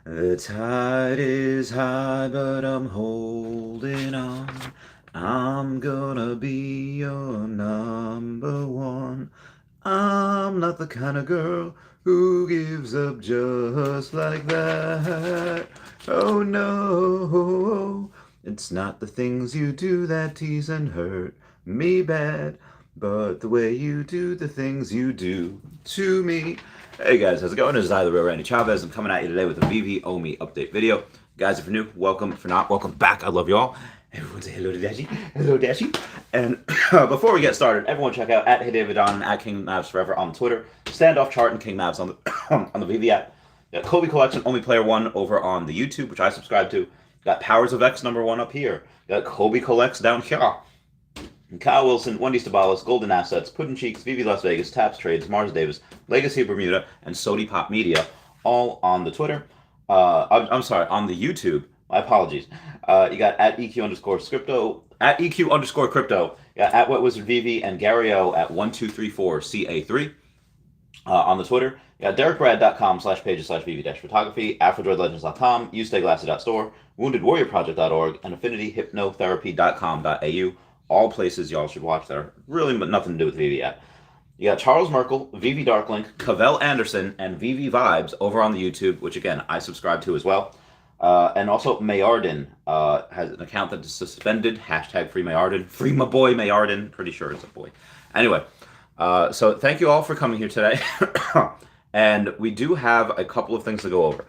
The tide is high, but I'm holding on. I'm gonna be your number one. I'm not the kind of girl who gives up just like that. Oh no, it's not the things you do that tease and hurt me bad, but the way you do the things you do to me. Hey guys, how's it going? This is the real Randy Chavez. I'm coming at you today with a Veve OMI update video. Guys, if you're new, welcome. If you're not, welcome back. I love y'all. Everyone say hello to Dashi. Hello, Dashi. And before we get started, everyone check out at HeyDavidOn and at King Mavs Forever on Twitter. Standoff Chart and King Mavs on the on the Veve app. Got Kobe Collection Only Player 1 over on the YouTube, which I subscribe to. Got Powers of X #1 up here. Got Kobe Collects down here. And Kyle Willson, Wendy Stibalis, Golden Assets, Puddin' Cheeks, Veve Las Vegas, Taps Trades, Mars Davis, Legacy of Bermuda, and Sody Pop Media, all on the Twitter. I'm sorry, on the YouTube. My apologies. You got at EQ_crypto, at EQ_crypto, at Wet Wizard Veve, and Gario at 1234CA3 on the Twitter. You got DerekBrad.com/pages/Veve-photography, AfroDroidLegends.com, UStayGlassy.store, WoundedWarriorProject.org, and AffinityHypnotherapy.com.au. All places y'all should watch that are really nothing to do with Veve yet. You got Charles Merkel, Veve Darklink, Cavell Anderson, and Veve Vibes over on the YouTube, which again, I subscribe to as well. And also Mayarden has an account that is suspended, #free Mayarden. Free my boy Mayarden. Pretty sure it's a boy. Anyway, so thank you all for coming here today. And we do have a couple of things to go over.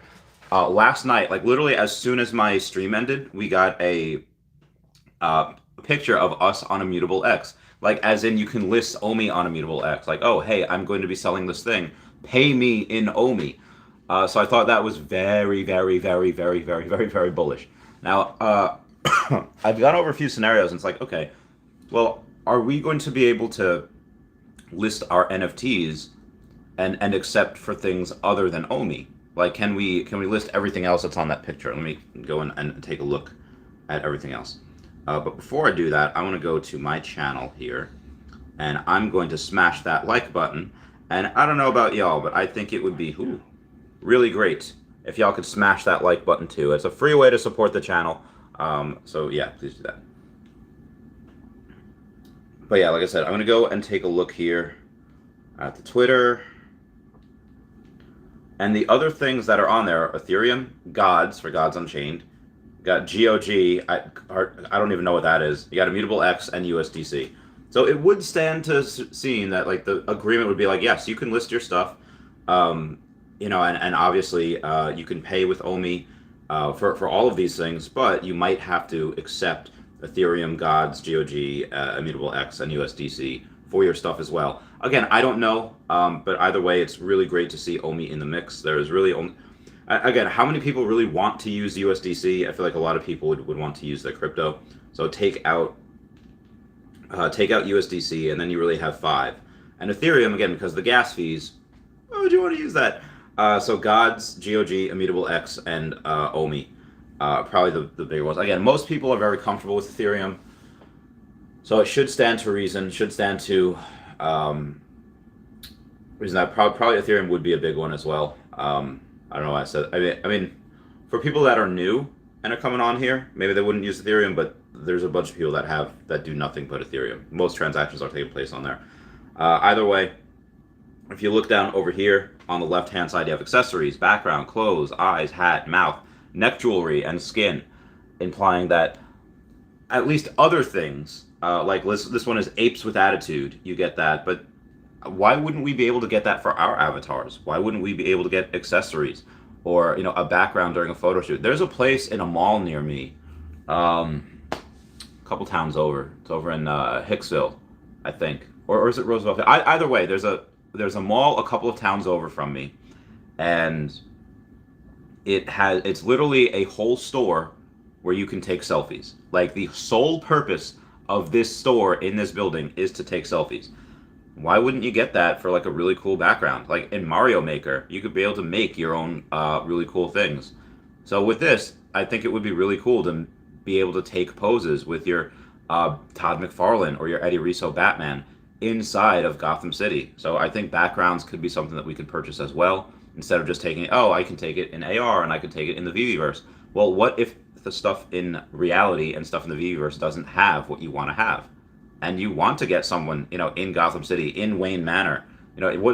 Last night, like literally as soon as my stream ended, we got a picture of us on Immutable X. Like, as in you can list OMI on Immutable X. Like, oh, hey, I'm going to be selling this thing. Pay me in OMI. So I thought that was very, very, very, very, very, very, very bullish. Now, I've gone over a few scenarios, and it's like, okay, well, are we going to be able to list our NFTs and accept for things other than OMI? Like, can we list everything else that's on that picture? Let me go in and take a look at everything else. But before I do that, I want to go to my channel here, and I'm going to smash that like button. And I don't know about y'all, but I think it would be really great if y'all could smash that like button too. It's a free way to support the channel. So yeah, please do that. But yeah, like I said, I'm going to go and take a look here at the Twitter. And the other things that are on there are Ethereum, Gods for Gods Unchained. Got GOG, I don't even know what that is. You got Immutable X and USDC. So it would stand to seeing that like the agreement would be like, yes, you can list your stuff, you know, and obviously you can pay with OMI for all of these things, but you might have to accept Ethereum, Gods, GOG, Immutable X, and USDC for your stuff as well. Again, I don't know, but either way, it's really great to see OMI in the mix. There is really only... Again, how many people really want to use USDC? I feel like a lot of people would want to use their crypto. So take out USDC, and then you really have 5. And Ethereum, again, because of the gas fees, why would you want to use that? So Gods, GOG, Immutable X, and OMI, probably the bigger ones. Again, most people are very comfortable with Ethereum, so it should stand to reason. Should stand to reason that probably Ethereum would be a big one as well. I don't know why I said. I mean, for people that are new and are coming on here, maybe they wouldn't use Ethereum, but there's a bunch of people that do nothing but Ethereum. Most transactions are taking place on there. Either way, if you look down over here on the left-hand side, you have accessories, background, clothes, eyes, hat, mouth, neck jewelry, and skin, implying that at least other things, like this one is apes with attitude. You get that, but why wouldn't we be able to get that for our avatars? Why wouldn't we be able to get accessories or, you know, a background during a photo shoot? There's a place in a mall near me, a couple towns over. It's over in Hicksville, I think, or is it Roosevelt? Either way, there's a mall a couple of towns over from me, and it's literally a whole store where you can take selfies. Like, the sole purpose of this store in this building is to take selfies. Why wouldn't you get that for like a really cool background? Like in Mario Maker, you could be able to make your own really cool things. So with this, I think it would be really cool to be able to take poses with your Todd McFarlane or your Eddie Russo Batman inside of Gotham City. So I think backgrounds could be something that we could purchase as well. instead of just taking it, oh, I can take it in AR and I can take it in the Veveverse. Well, what if the stuff in reality and stuff in the Veveverse doesn't have what you want to have? And you want to get someone, in Gotham City, in Wayne Manor.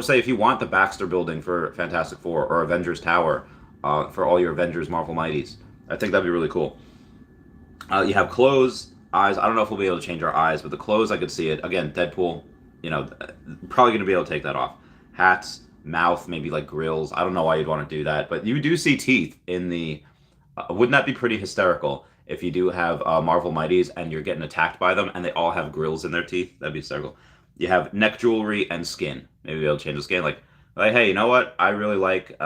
Say if you want the Baxter building for Fantastic Four or Avengers Tower for all your Avengers Marvel Mighties. I think that'd be really cool. You have clothes, eyes. I don't know if we'll be able to change our eyes, but the clothes, I could see it. Again, Deadpool, probably going to be able to take that off. Hats, mouth, maybe like grills. I don't know why you'd want to do that, but you do see teeth in the... wouldn't that be pretty hysterical if you do have Marvel Mighties and you're getting attacked by them and they all have grills in their teeth? That'd be hysterical. You have neck jewelry and skin. Maybe be able to change the skin. Like, hey, you know what? I really like,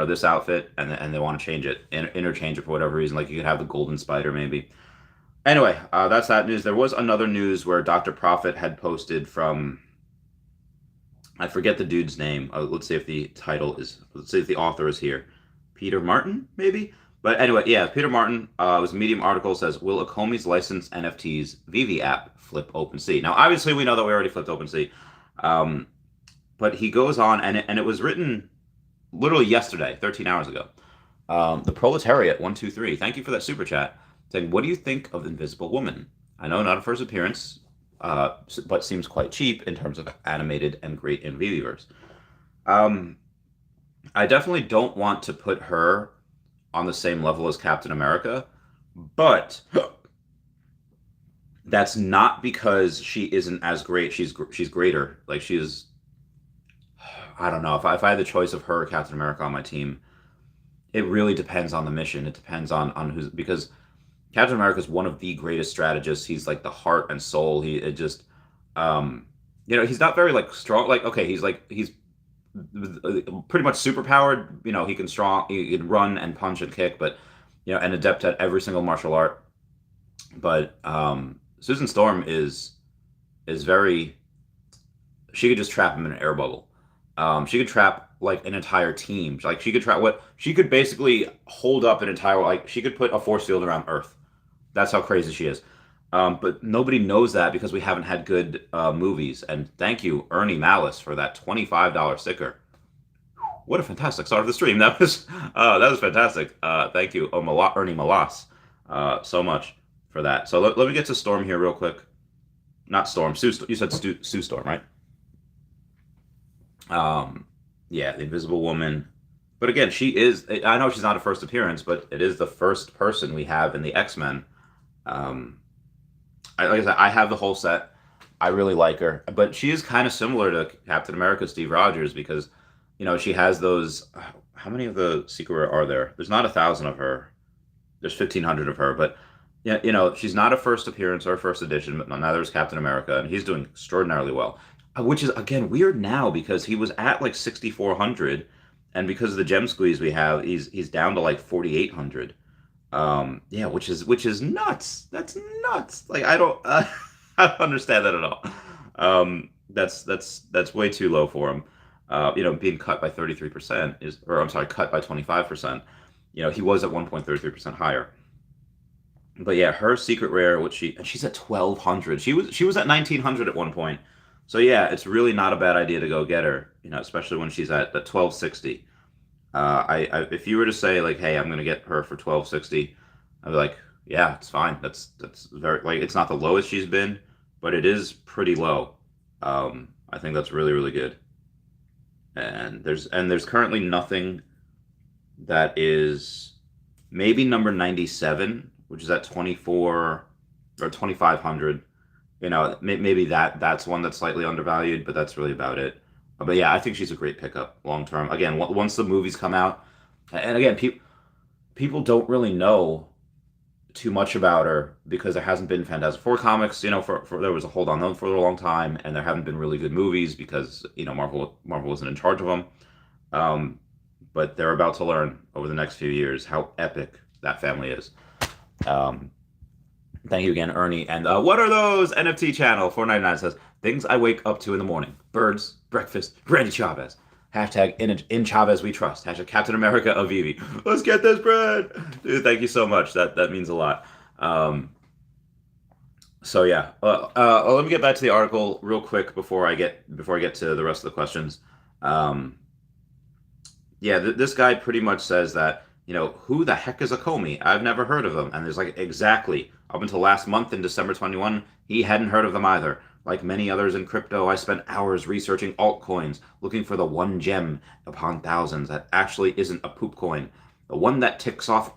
this outfit, and they want to change it, interchange it for whatever reason. Like you could have the Golden Spider, maybe. Anyway, that's that news. There was another news where Dr. Prophet had posted from, I forget the dude's name. Let's see if the author is here. Peter Martin, maybe? But anyway, yeah, Peter Martin, it was a Medium article, says, will Akomi's licensed NFTs Veve app flip OpenSea? Now, obviously, we know that we already flipped OpenSea. But he goes on, and it was written literally yesterday, 13 hours ago. The Proletariat 123, thank you for that super chat, saying, what do you think of Invisible Woman? I know not a first appearance, but seems quite cheap in terms of animated and great in Veveverse. I definitely don't want to put her on the same level as Captain America, but that's not because she isn't as great. She's greater. Like she's, I don't know. If I had the choice of her or Captain America on my team, it really depends on the mission. It depends on who's, because Captain America is one of the greatest strategists. He's like the heart and soul. He's not very like strong. Like, okay, he's pretty much superpowered. He can run and punch and kick, but and adept at every single martial art. But Susan Storm is very. She could just trap him in an air bubble. She could trap like an entire team. Like she could basically hold up an entire, she could put a force field around Earth. That's how crazy she is. But nobody knows that because we haven't had good movies. And thank you, Ernie Malice, for that $25 sticker. What a fantastic start of the stream. That was fantastic. Thank you, Ernie Malice, so much for that. So let me get to Storm here real quick. Not Storm, Sue. You said Sue Storm, right? Yeah, the Invisible Woman. But again, she is. I know she's not a first appearance, but it is the first person we have in the X-Men. Like I said, I have the whole set. I really like her, but she is kind of similar to Captain America, Steve Rogers, because she has those. How many of the Secret Rare are there? There's not 1,000 of her. There's 1,500 of her, but yeah, she's not a first appearance or a first edition, but neither is Captain America, and he's doing extraordinarily well. Which is again weird now because he was at like 6,400, and because of the gem squeeze we have, he's down to like 4,800. Yeah, which is nuts. That's nuts. Like I don't I don't understand that at all. That's way too low for him. Being cut by 33% cut by 25%. He was at 1.33% higher. But yeah, her secret rare, she's at 1,200. She was at 1,900 at one point. So yeah, it's really not a bad idea to go get her. Especially when she's at 1,260. If you were to say like, hey, I'm gonna get her for 1,260, I'd be like, yeah, it's fine. That's very, like, it's not the lowest she's been, but it is pretty low. I think that's really, really good. And there's currently nothing that is maybe number 97, which is at 24 or 2,500. Maybe that's one that's slightly undervalued, but that's really about it. But yeah, I think she's a great pickup long term. Again, once the movies come out, and again, people don't really know too much about her because there hasn't been Fantastic Four comics. There was a hold on them for a long time, and there haven't been really good movies because Marvel wasn't in charge of them. But they're about to learn over the next few years how epic that family is. Thank you again, Ernie. And what are those? NFT channel 499 says, things I wake up to in the morning: birds, breakfast, Randy Chavez. Hashtag in Chavez we trust. Hashtag Captain America of Veve. Let's get this bread. Dude, thank you so much. That means a lot. So yeah. Let me get back to the article real quick before I get to the rest of the questions. Yeah, this guy pretty much says that, who the heck is a Comey? I've never heard of them. And there's like, exactly, up until last month in December 21, he hadn't heard of them either. Like many others in crypto, I spent hours researching altcoins, looking for the one gem upon thousands that actually isn't a poop coin. The one that checks off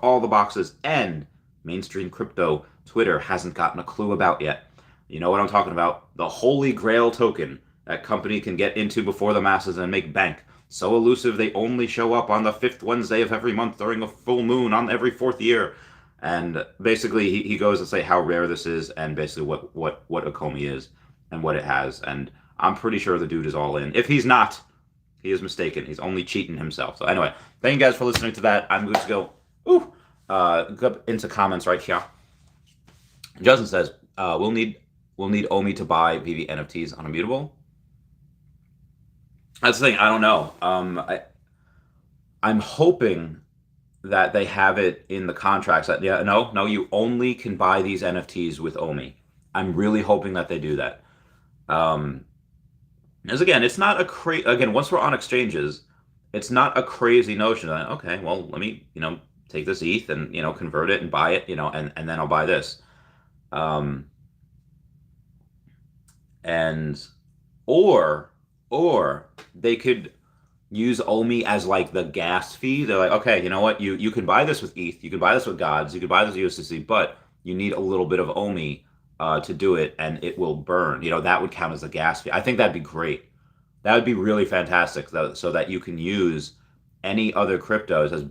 all the boxes, and mainstream crypto Twitter hasn't gotten a clue about yet. You know what I'm talking about? The holy grail token that company can get into before the masses and make bank. So elusive they only show up on the fifth Wednesday of every month during a full moon on every fourth year. And basically he goes to say how rare this is and basically what a Comey is and what it has. And I'm pretty sure the dude is all in. If he's not, he is mistaken. He's only cheating himself. So anyway, thank you guys for listening to that. I'm going to go into comments right here. Justin says, we'll need OMI to buy VV NFTs on Immutable. That's the thing. I don't know. I'm hoping that they have it in the contracts that no, you only can buy these NFTs with OMI. I'm really hoping that they do that. As again, it's not again, once we're on exchanges, it's not a crazy notion that, okay, well, let me, take this ETH and, convert it and buy it, and then I'll buy this. Or they could use OMI as like the gas fee. They're like, okay, you know what? You can buy this with ETH, you can buy this with Gods, you can buy this with USDC, but you need a little bit of OMI to do it, and it will burn. That would count as a gas fee. I think that'd be great. That would be really fantastic, so that you can use any other cryptos as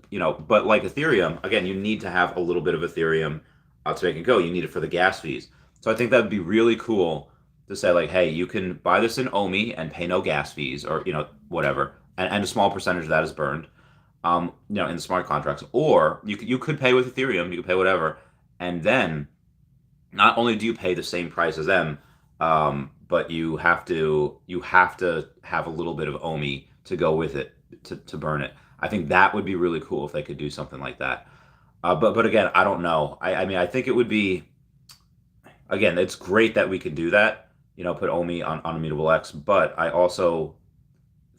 but like Ethereum, again, you need to have a little bit of Ethereum to make it go. You need it for the gas fees. So I think that'd be really cool to say like, hey, you can buy this in OMI and pay no gas fees or whatever, and a small percentage of that is burned, in the smart contracts. Or you could pay with Ethereum, you could pay whatever, and then not only do you pay the same price as them, but you have to have a little bit of OMI to go with it to burn it. I think that would be really cool if they could do something like that. But again, I don't know. I mean, I think it would be. Again, it's great that we can do that, put OMI on Immutable X, but I also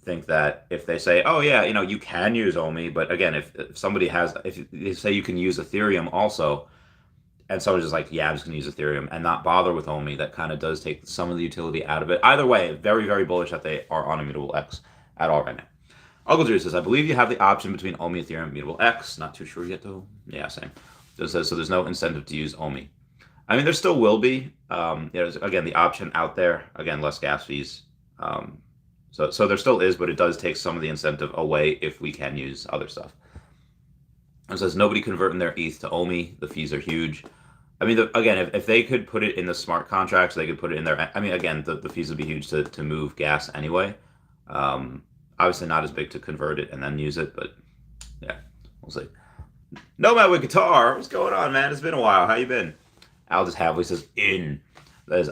think that if they say, oh yeah, you can use OMI, but again, if somebody if they say you can use Ethereum also, and someone's just like, yeah, I'm just going to use Ethereum and not bother with OMI, that kind of does take some of the utility out of it. Either way, very, very bullish that they are on Immutable X at all right now. Uncle Drew says, I believe you have the option between OMI, Ethereum, and Immutable X. Not too sure yet though. Yeah, same. So there's no incentive to use OMI. I mean, there still will be. There's, again, the option out there. Again, less gas fees. So there still is, but it does take some of the incentive away if we can use other stuff. It says, nobody converting their ETH to OMI. The fees are huge. I mean, again, if they could put it in the smart contracts, they could put it in there. I mean, again, the fees would be huge to move gas anyway. Obviously not as big to convert it and then use it, but yeah, we'll see. Nomad with Guitar, what's going on, man? It's been a while. How you been? Aldous Havley says,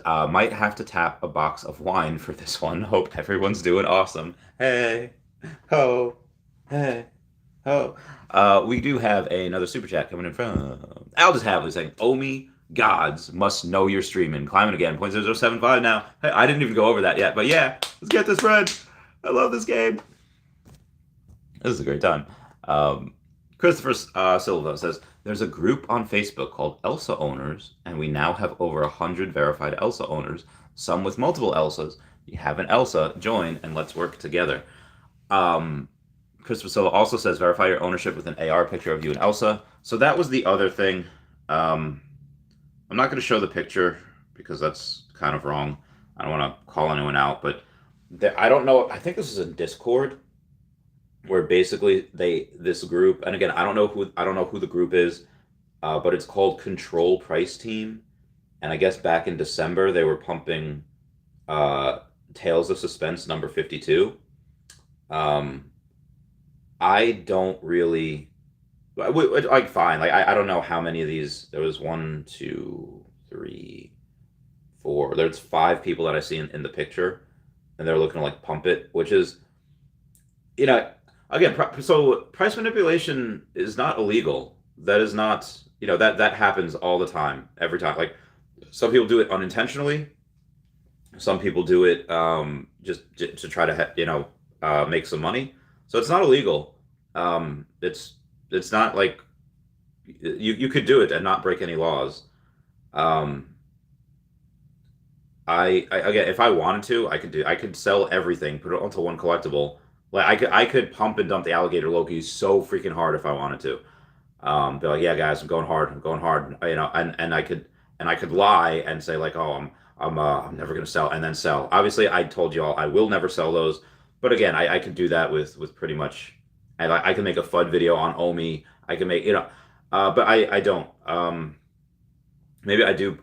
might have to tap a box of wine for this one. Hope everyone's doing awesome. Hey, ho, hey, ho. We do have another super chat coming in from Aldous Havley saying, OMI gods must know you're streaming. Climbing again, 0.0075 now. Hey, I didn't even go over that yet, but yeah, let's get this run. I love this game. This is a great time. Christopher Silva says, there's a group on Facebook called Elsa Owners, and we now have over 100 verified Elsa owners, some with multiple Elsas. You have an Elsa, join, and let's work together. Christopher Silva also says, verify your ownership with an AR picture of you and Elsa. So that was the other thing. I'm not going to show the picture because that's kind of wrong. I don't want to call anyone out, but I don't know. I think this is in Discord, where basically this group, and again, I don't know who the group is, but it's called Control Price Team, and I guess back in December they were pumping Tales of Suspense number 52. I don't really like fine. Like I don't know how many of these. There was 1, 2, 3, 4. There's 5 people that I see in the picture, and they're looking to like pump it, which is, again, so price manipulation is not illegal. That is not, that happens all the time, every time. Like some people do it unintentionally. Some people do it just to try to make some money. So it's not illegal. It's not like you could do it and not break any laws. Um, I again, if I wanted to, I could sell everything, put it onto one collectible. Like I could pump and dump the alligator Loki so freaking hard if I wanted to. Be like, yeah, guys, I'm going hard, and I could lie and say like, oh, I'm never gonna sell, and then sell. Obviously, I told you all I will never sell those, but again, I could do that with pretty much, and I can make a FUD video on OMI. I can make but I don't. Maybe I do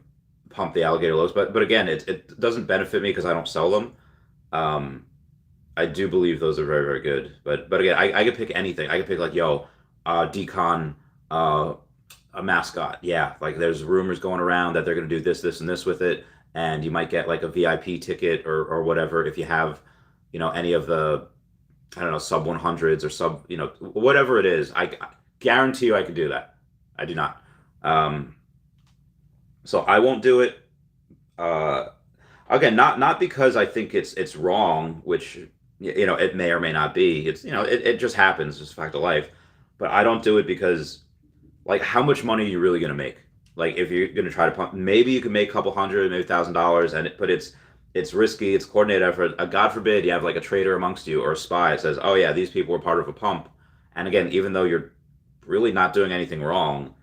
pump the alligator lows, but again, it doesn't benefit me because I don't sell them. Um, I do believe those are very very good, but again, I could pick anything. I could pick like yo, decon, uh, a mascot. Yeah, like there's rumors going around that they're going to do this, this, and this with it, and you might get like a VIP ticket or whatever if you have, any of the, I don't know, sub 100s or sub, whatever it is. I guarantee you I could do that. I do not. So I won't do it. Uh, Again, not because I think it's wrong, which it may or may not be. It's it just happens. It's a fact of life. But I don't do it because like how much money are you really gonna make? Like if you're gonna try to pump, maybe you can make a couple hundred, maybe $1,000, but it's risky. It's coordinated effort. God forbid you have like a traitor amongst you or a spy that says, oh yeah, these people were part of a pump. And again, even though you're really not doing anything wrong,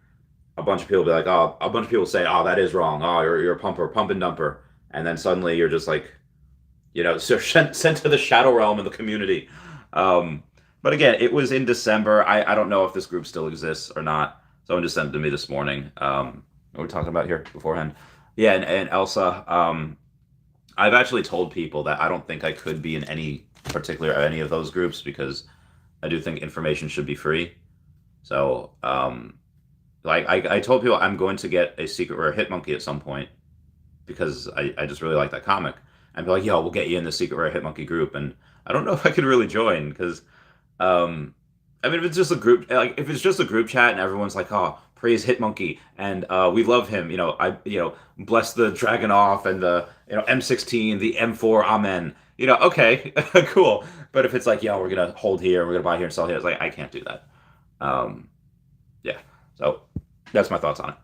a bunch of people be like, oh, a bunch of people say, oh, that is wrong. Oh, you're a pumper, pump and dumper, and then suddenly you're just like, so sent to the shadow realm in the community. But again, it was in December. I don't know if this group still exists or not. Someone just sent it to me this morning. What are we talking about here beforehand? Yeah, and Elsa. I've actually told people that I don't think I could be in any of those groups because I do think information should be free. So, like I told people I'm going to get a Secret Rare Hitmonkey at some point because I just really like that comic. And be like, yo, we'll get you in the Secret Rare Hitmonkey group. And I don't know if I could really join because, I mean, if it's just a group, like if it's just a group chat and everyone's like, oh, praise Hitmonkey and we love him, bless the Dragonoff and the M16, the M4, Amen. Okay, cool. But if it's like, yo, we're gonna hold here, we're gonna buy here and sell here, it's like I can't do that. Yeah. So that's my thoughts on it.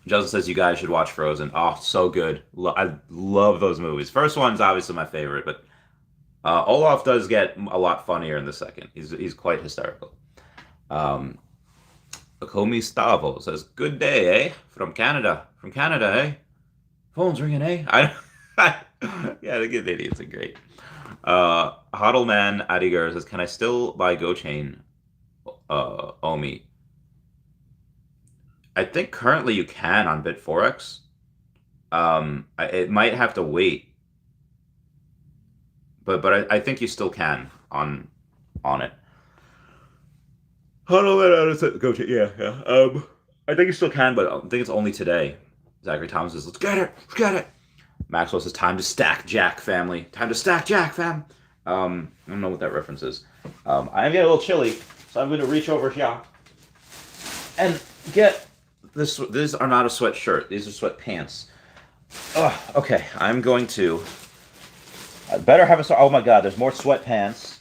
Justin says you guys should watch Frozen. Oh, so good. I love those movies. First one's obviously my favorite, but Olaf does get a lot funnier in the second. He's quite hysterical. Akomi Stavo says, "Good day, eh? From Canada. From Canada, eh? Phone's ringing, eh? Yeah, the good idiots are great." Hodlman Adigar says, "Can I still buy GoChain, Omi?" I think currently you can on Bitforex. It might have to wait, but I think you still can on it. GoChain, yeah. I think you still can, but I think it's only today. Zachary Thomas says, "Let's get it, let's get it." Maxwell says, "Time to stack Jack, family. Time to stack Jack, fam." I don't know what that reference is. I'm getting a little chilly, so I'm going to reach over here and get this. These are not a sweatshirt. These are sweatpants. Oh, okay. I'm going to. I better have a. Oh my God! There's more sweatpants,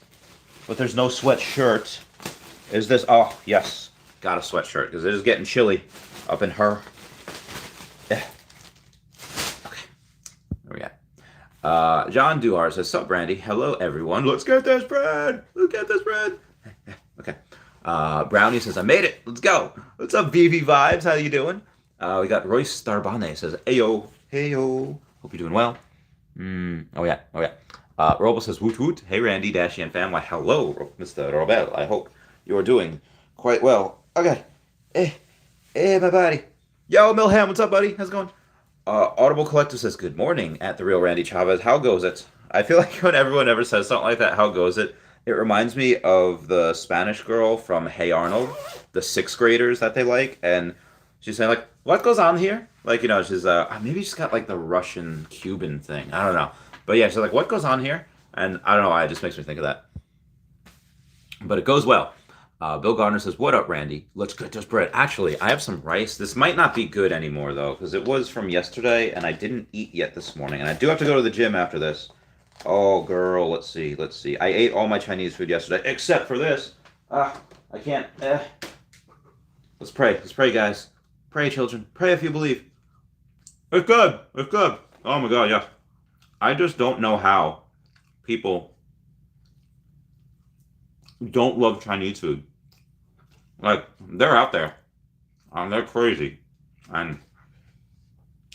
but there's no sweatshirt. Is this? Oh yes, got a sweatshirt because it is getting chilly up in her. Yeah. Okay. There we go. John Duhar says, "Sup, Brandy? Hello, everyone. Let's get this bread. Let's get this bread." Okay. Brownie says, "I made it. Let's go. What's up, Veve Vibes? How you doing?" We got Royce Starbane says, "Heyo, heyo. Hope you're doing well." Oh yeah. Robo says, "Woot woot. Hey, Randy, Dashy, and fam. Why, hello, Mr. Robel. I hope you are doing quite well." Okay. Hey, my buddy. Yo, Milham, what's up, buddy? How's it going? Audible Collective says, "Good morning at the real Randy Chavez. How goes it?" I feel like when everyone ever says something like that, how goes it? It reminds me of the Spanish girl from Hey Arnold, the sixth graders that they like, and she's saying like, "What goes on here?" Like, she's maybe she's got like the Russian Cuban thing. I don't know, but yeah, she's like, "What goes on here?" And I don't know why, it just makes me think of that. But it goes well. Bill Gardner says, "What up, Randy? Let's get this bread." Actually, I have some rice. This might not be good anymore, though, because it was from yesterday, and I didn't eat yet this morning. And I do have to go to the gym after this. Oh, girl, let's see, let's see. I ate all my Chinese food yesterday, except for this. I can't. Let's pray, guys. Pray, children. Pray if you believe. It's good. It's good. Oh my God, yes. I just don't know how people don't love Chinese food. Like, they're out there. They're crazy. And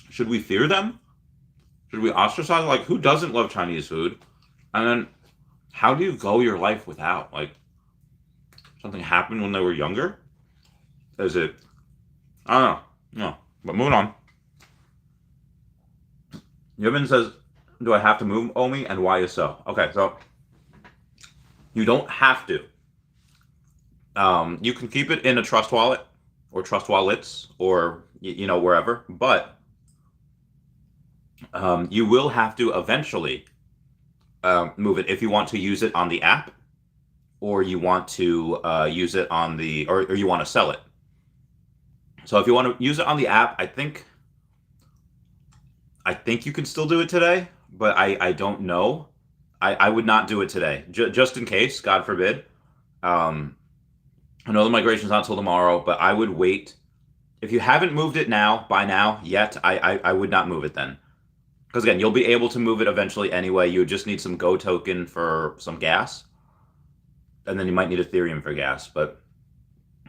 should we fear them? Should we ostracize? Like, who doesn't love Chinese food? And then, how do you go your life without? Like, something happened when they were younger? Is it? I don't know. No. But moving on. Yevin says, do I have to move Omi, and why is so? Okay, so you don't have to. You can keep it in a trust wallet or trust wallets or wherever, but you will have to eventually move it if you want to use it on the app, or you want to use it on the or you want to sell it. So if you want to use it on the app, I think you can still do it today, but I don't know. I would not do it today, just in case, God forbid. I know the migration's not until tomorrow, but I would wait. If you haven't moved it by now yet, I would not move it then. Because again, you'll be able to move it eventually anyway. You would just need some Go token for some gas. And then you might need Ethereum for gas. But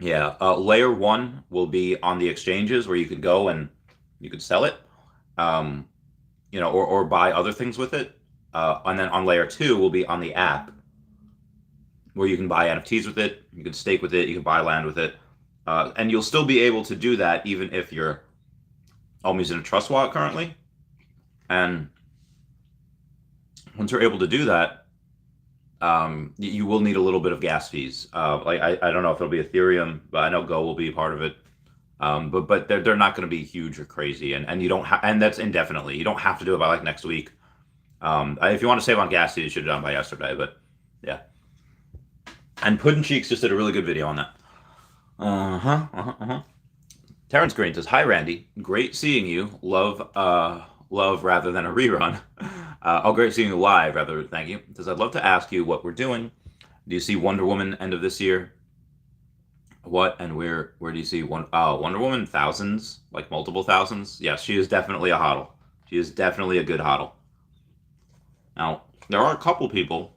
yeah, layer 1 will be on the exchanges where you could go and you could sell it, or buy other things with it. And then on layer 2 will be on the app where you can buy NFTs with it, you can stake with it, you can buy land with it. And you'll still be able to do that even if you're always in a trust wallet currently. And once you're able to do that, you will need a little bit of gas fees. I don't know if it'll be Ethereum, but I know Go will be part of it. But they're not going to be huge or crazy, and you don't and that's indefinitely. You don't have to do it by like next week. If you want to save on gas fees, you should have done by yesterday. But yeah. And Puddin' Cheeks just did a really good video on that. Terrence Green says, "Hi Randy, great seeing you. Love rather than a rerun. Great seeing you live rather. Thank you." Says, "I'd love to ask you what we're doing. Do you see Wonder Woman end of this year? What and where do you see Wonder Woman? Thousands, like multiple thousands. Yes, she is definitely a hodl. She is definitely a good hodl. Now there are a couple people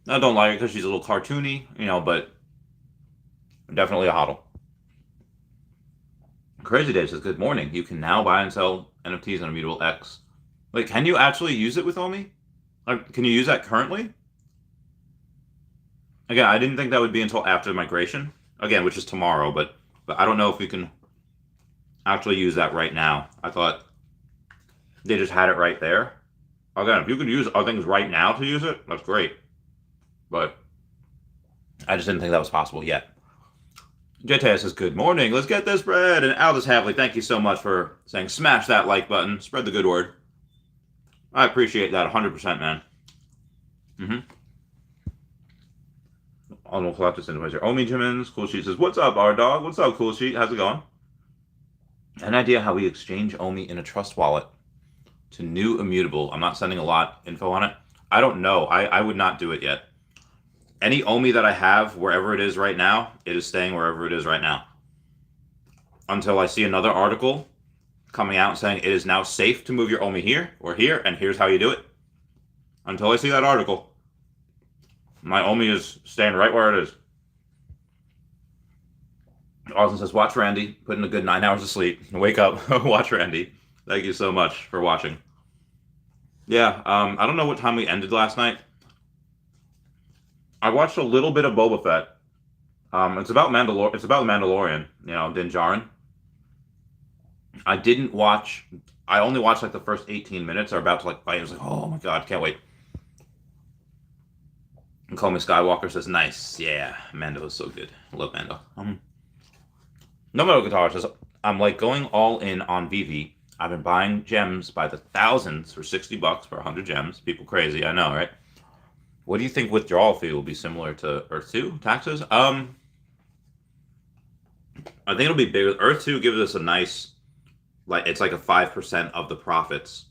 I don't like it because she's a little cartoony, but definitely a hodl." Crazy Dave says, "Good morning. You can now buy and sell NFTs on Immutable X. Like, can you actually use it with Omi? Like, can you use that currently?" Again, I didn't think that would be until after migration, again, which is tomorrow, but I don't know if we can actually use that right now. I thought they just had it right there. Again, if you could use other things right now to use it, that's great. But I just didn't think that was possible yet. JTS says, "Good morning. Let's get this bread." And Aldous Havley, thank you so much for saying smash that like button. Spread the good word. I appreciate that 100%, man. Almost left us in Omi Jimmins. Cool Sheet says, "What's up, our dog? What's up, Cool Sheet? How's it going?" An idea how we exchange Omi in a trust wallet to new Immutable. I'm not sending a lot info on it. I don't know. I would not do it yet. Any Omi that I have, wherever it is right now, it is staying wherever it is right now. Until I see another article coming out saying it is now safe to move your Omi here or here, and here's how you do it. Until I see that article, my Omi is staying right where it is. Austin says, "Watch Randy. Put in a good 9 hours of sleep. Wake up. Watch Randy." Thank you so much for watching. Yeah, I don't know what time we ended last night. I watched a little bit of Boba Fett. It's about It's about the Mandalorian. Din Djarin. I only watched like the first 18 minutes. They're about to like fight. I was like, oh my God, can't wait. And Call Me Skywalker says, "Nice. Yeah, Mando is so good. I love Mando." No Metal Guitar says, "I'm like going all in on Veve. I've been buying gems by the thousands for $60 for 100 gems. People crazy, I know, right? What do you think withdrawal fee will be similar to Earth 2 taxes?" I think it'll be bigger. Earth 2 gives us a nice, it's like a 5% of the profits,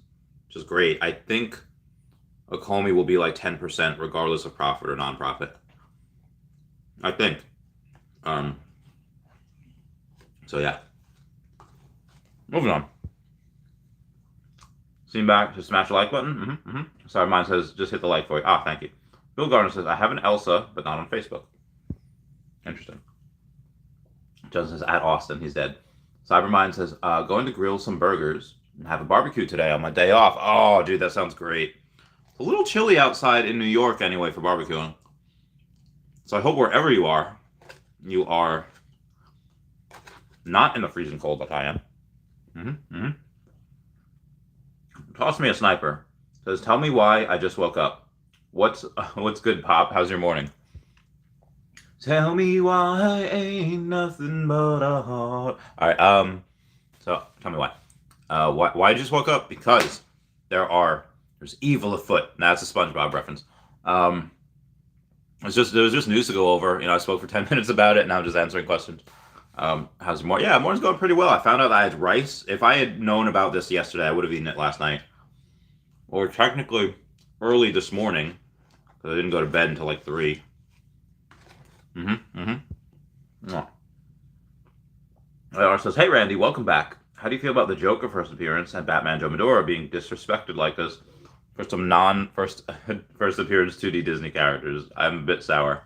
which is great. I think a Comey will be like 10% regardless of profit or non-profit. I think. So yeah. Moving on. Seem back, just smash the like button. Sorry, mine says just hit the like for you. Ah, thank you. Bill Gardner says, I have an Elsa, but not on Facebook. Interesting. Justin says, at Austin, he's dead. Cybermind says, going to grill some burgers and have a barbecue today on my day off. Oh, dude, that sounds great. It's a little chilly outside in New York anyway for barbecuing. So I hope wherever you are not in the freezing cold like I am. Toss me a sniper. Says, tell me why I just woke up. What's good, Pop? How's your morning? Tell me why ain't nothing but a heart. All right. So tell me why. Why I just woke up? Because there's evil afoot. That's a SpongeBob reference. There was just news to go over. I spoke for 10 minutes about it, and now I'm just answering questions. How's your morning? Yeah, morning's going pretty well. I found out I had rice. If I had known about this yesterday, I would have eaten it last night. Or technically early this morning, because I didn't go to bed until like 3. Arya says, hey Randy, welcome back. How do you feel about the Joker first appearance and Batman Joe Medora being disrespected like this for some first appearance 2D Disney characters? I'm a bit sour.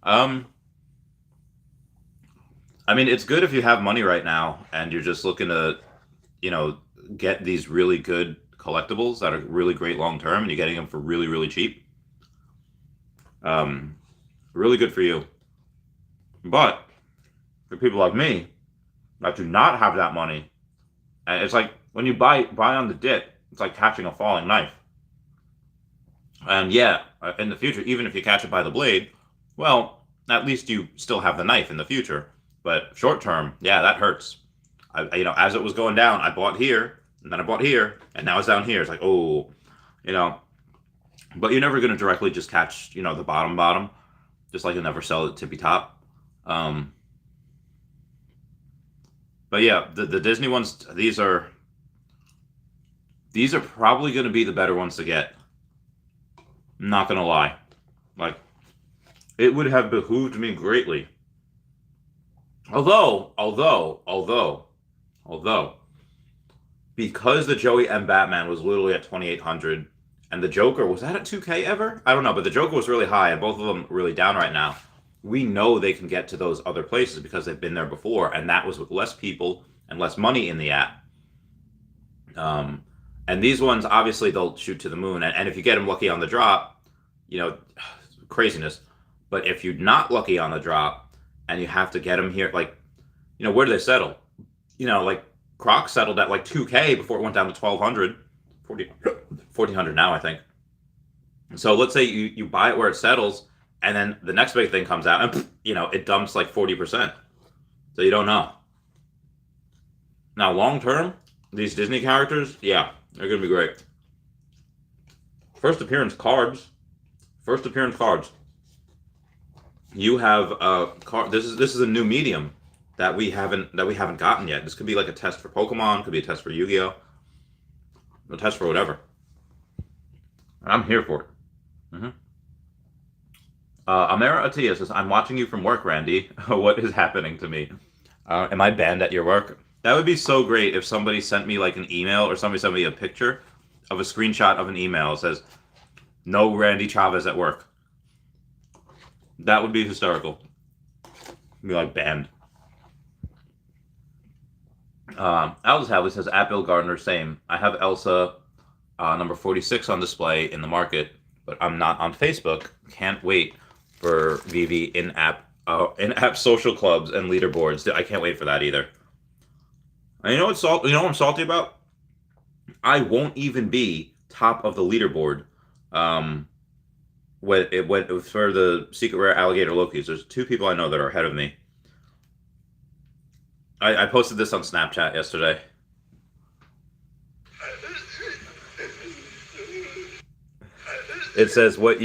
I mean, it's good if you have money right now and you're just looking to, get these really good collectibles that are really great long term, and you're getting them for really, really cheap. Really good for you. But for people like me that do not have that money, and it's like when you buy on the dip, it's like catching a falling knife. And yeah, in the future, even if you catch it by the blade, well, at least you still have the knife in the future. But short term, yeah, that hurts. As it was going down, I bought here, and then I bought here, and now it's down here. It's like, oh, But you're never going to directly just catch, the bottom. Just like you'll never sell it tippy top. But yeah, the Disney ones, these are probably going to be the better ones to get. I'm not going to lie. Like, it would have behooved me greatly. Although, because the Joey M. Batman was literally at 2,800, and the Joker, was that at 2K ever? I don't know, but the Joker was really high, and both of them really down right now. We know they can get to those other places because they've been there before, and that was with less people and less money in the app. And these ones, obviously, they'll shoot to the moon, and if you get them lucky on the drop, craziness. But if you're not lucky on the drop, and you have to get them here, like, where do they settle? Like, Croc settled at like 2K before it went down to 1,200, 1,400 now, I think. So let's say you buy it where it settles, and then the next big thing comes out, and it dumps like 40%. So you don't know. Now, long term, these Disney characters, yeah, they're gonna be great. First appearance cards. You have card. This is a new medium that we haven't gotten yet. This could be like a test for Pokemon, could be a test for Yu-Gi-Oh, a test for whatever. I'm here for it. Amara Atia says, I'm watching you from work, Randy. What is happening to me? Am I banned at your work? That would be so great if somebody sent me like an email, or somebody sent me a picture of a screenshot of an email that says, no Randy Chavez at work. That would be hysterical. Be like banned. Aldous Hadley says, at Bill Gardner, same. I have Elsa number 46 on display in the market, but I'm not on Facebook. Can't wait for Veve in-app social clubs and leaderboards. I can't wait for that either. And you know what I'm salty about? I won't even be top of the leaderboard when it went for the secret rare alligator Lokis. There's 2 people I know that are ahead of me. I posted this on Snapchat yesterday. It says when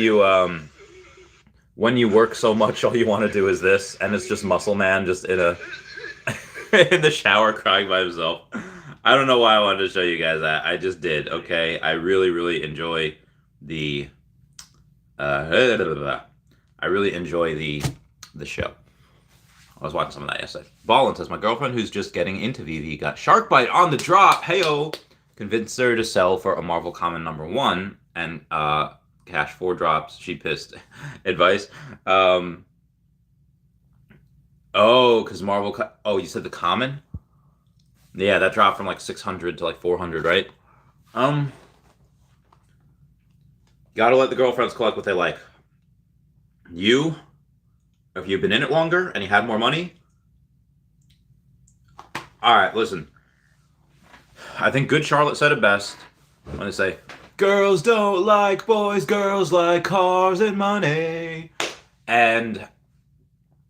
you work so much, all you want to do is this, and it's just Muscle Man just in the shower crying by himself. I don't know why I wanted to show you guys that. I just did. Okay, I really, really enjoy the I really enjoy the show. I was watching some of that yesterday. Ballin says, my girlfriend who's just getting into Veve got shark bite on the drop. Heyo! Convinced her to sell for a Marvel Common #1 and cash 4 drops. She pissed. Advice. Oh, because Marvel... Oh, you said the Common? Yeah, that dropped from like 600 to like 400, right? Gotta let the girlfriends collect what they like. You, if you've been in it longer and you have more money... Alright, listen. I think Good Charlotte said it best when they say, girls don't like boys, girls like cars and money. And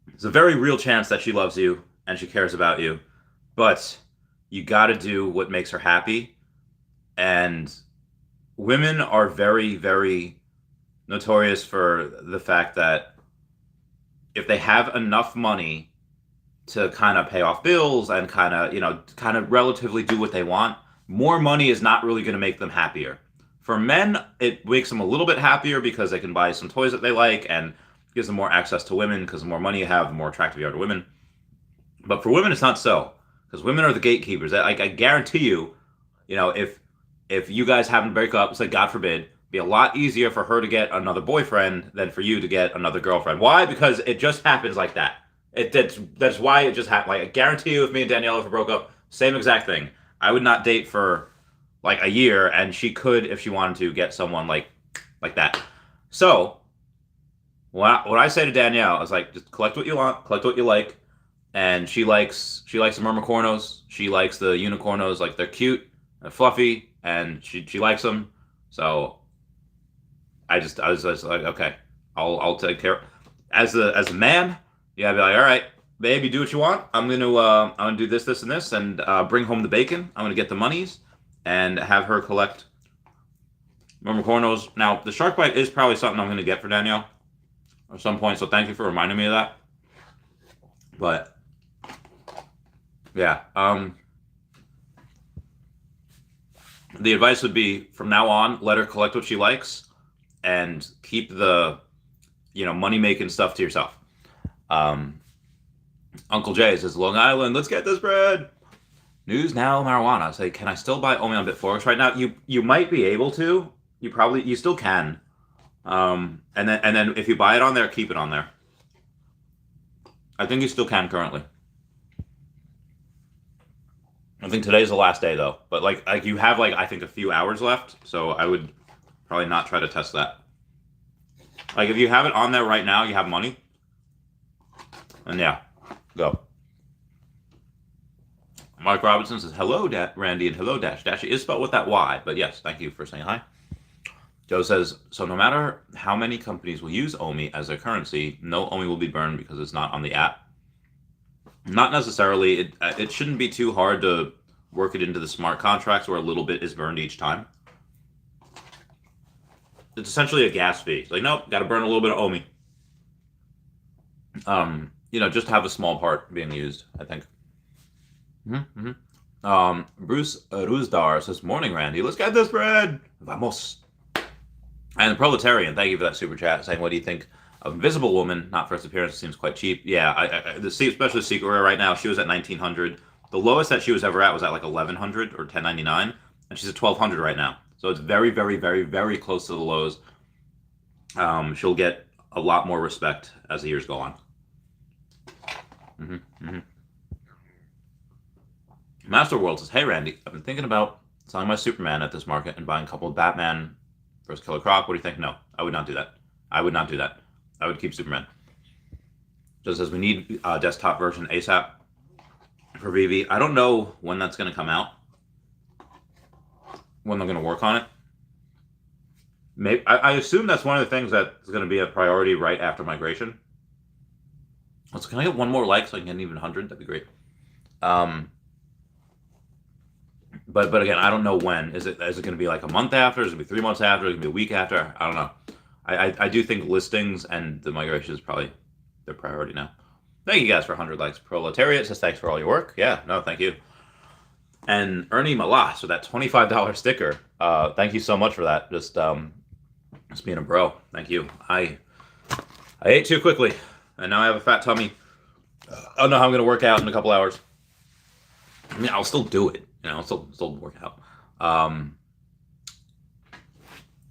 there's a very real chance that she loves you and she cares about you. But you got to do what makes her happy. And women are very, very notorious for the fact that if they have enough money to kind of pay off bills and kind of relatively do what they want, more money is not really going to make them happier. For men, it makes them a little bit happier because they can buy some toys that they like and gives them more access to women because the more money you have, the more attractive you are to women. But for women, it's not so, because women are the gatekeepers. I guarantee you, if you guys happen to break up, it's like, God forbid, it'd be a lot easier for her to get another boyfriend than for you to get another girlfriend. Why? Because it just happens like that. That's why it just happened. Like, I guarantee you, if me and Danielle ever broke up, same exact thing. I would not date for like a year, and she could, if she wanted to, get someone like that. So, what I say to Danielle is like, just collect what you want, collect what you like, and she likes the mermacornos. She likes the unicornos. Like, they're cute and fluffy, and she likes them. So, I was like, okay, I'll take care. As a man. Yeah, I'd be like, all right, babe, you do what you want. I'm gonna do this, and this, and bring home the bacon. I'm gonna get the monies and have her collect mermacornos. Now, the shark bite is probably something I'm gonna get for Danielle at some point. So thank you for reminding me of that. But yeah, the advice would be from now on, let her collect what she likes and keep the money making stuff to yourself. Uncle Jay says, Long Island, let's get this bread. News now, marijuana. Say, can I still buy OMI on Bitforex right now? You might be able to. You still can. And then if you buy it on there, keep it on there. I think you still can currently. I think today's the last day though. But like you have I think a few hours left, so I would probably not try to test that. Like if you have it on there right now, you have money. And yeah, go. Mike Robinson says, hello, Randy, and hello, Dash. Dash is spelled with that Y, but yes, thank you for saying hi. Joe says, so no matter how many companies will use OMI as their currency, no OMI will be burned because it's not on the app. Not necessarily. It shouldn't be too hard to work it into the smart contracts where a little bit is burned each time. It's essentially a gas fee. It's like, nope, got to burn a little bit of OMI. Just to have a small part being used, I think. Bruce Ruzdar says, morning, Randy. Let's get this bread. Vamos. And the Proletarian, thank you for that super chat, saying, what do you think of Invisible Woman? Not first appearance, seems quite cheap. Yeah, especially Secret Rare right now, she was at 1,900. The lowest that she was ever at was at like 1,100 or 1,099, and she's at 1,200 right now. So it's very, very, very, very close to the lows. She'll get a lot more respect as the years go on. Master World says, hey Randy, I've been thinking about selling my Superman at this market and buying a couple of Batman versus Killer Croc. What do you think? No, I would not do that. I would keep Superman. Just as we need a desktop version ASAP for Veve. I don't know when that's going to come out, when they're going to work on it. Maybe I assume that's one of the things that's going to be a priority right after migration. So can I get one more like so I can get even 100? That'd be great. But again, I don't know when. Is it going to be like a month after? Is it going to be 3 months after? Is it going to be a week after? I don't know. I do think listings and the migration is probably their priority now. Thank you guys for 100 likes. Proletariat says thanks for all your work. Yeah, no, thank you. And Ernie Malas with that $25 sticker. Thank you so much for that. Just Just being a bro. Thank you. I ate too quickly, and now I have a fat tummy. I don't know how I'm going to work out in a couple hours. I mean, I'll still do it. I'll still work out.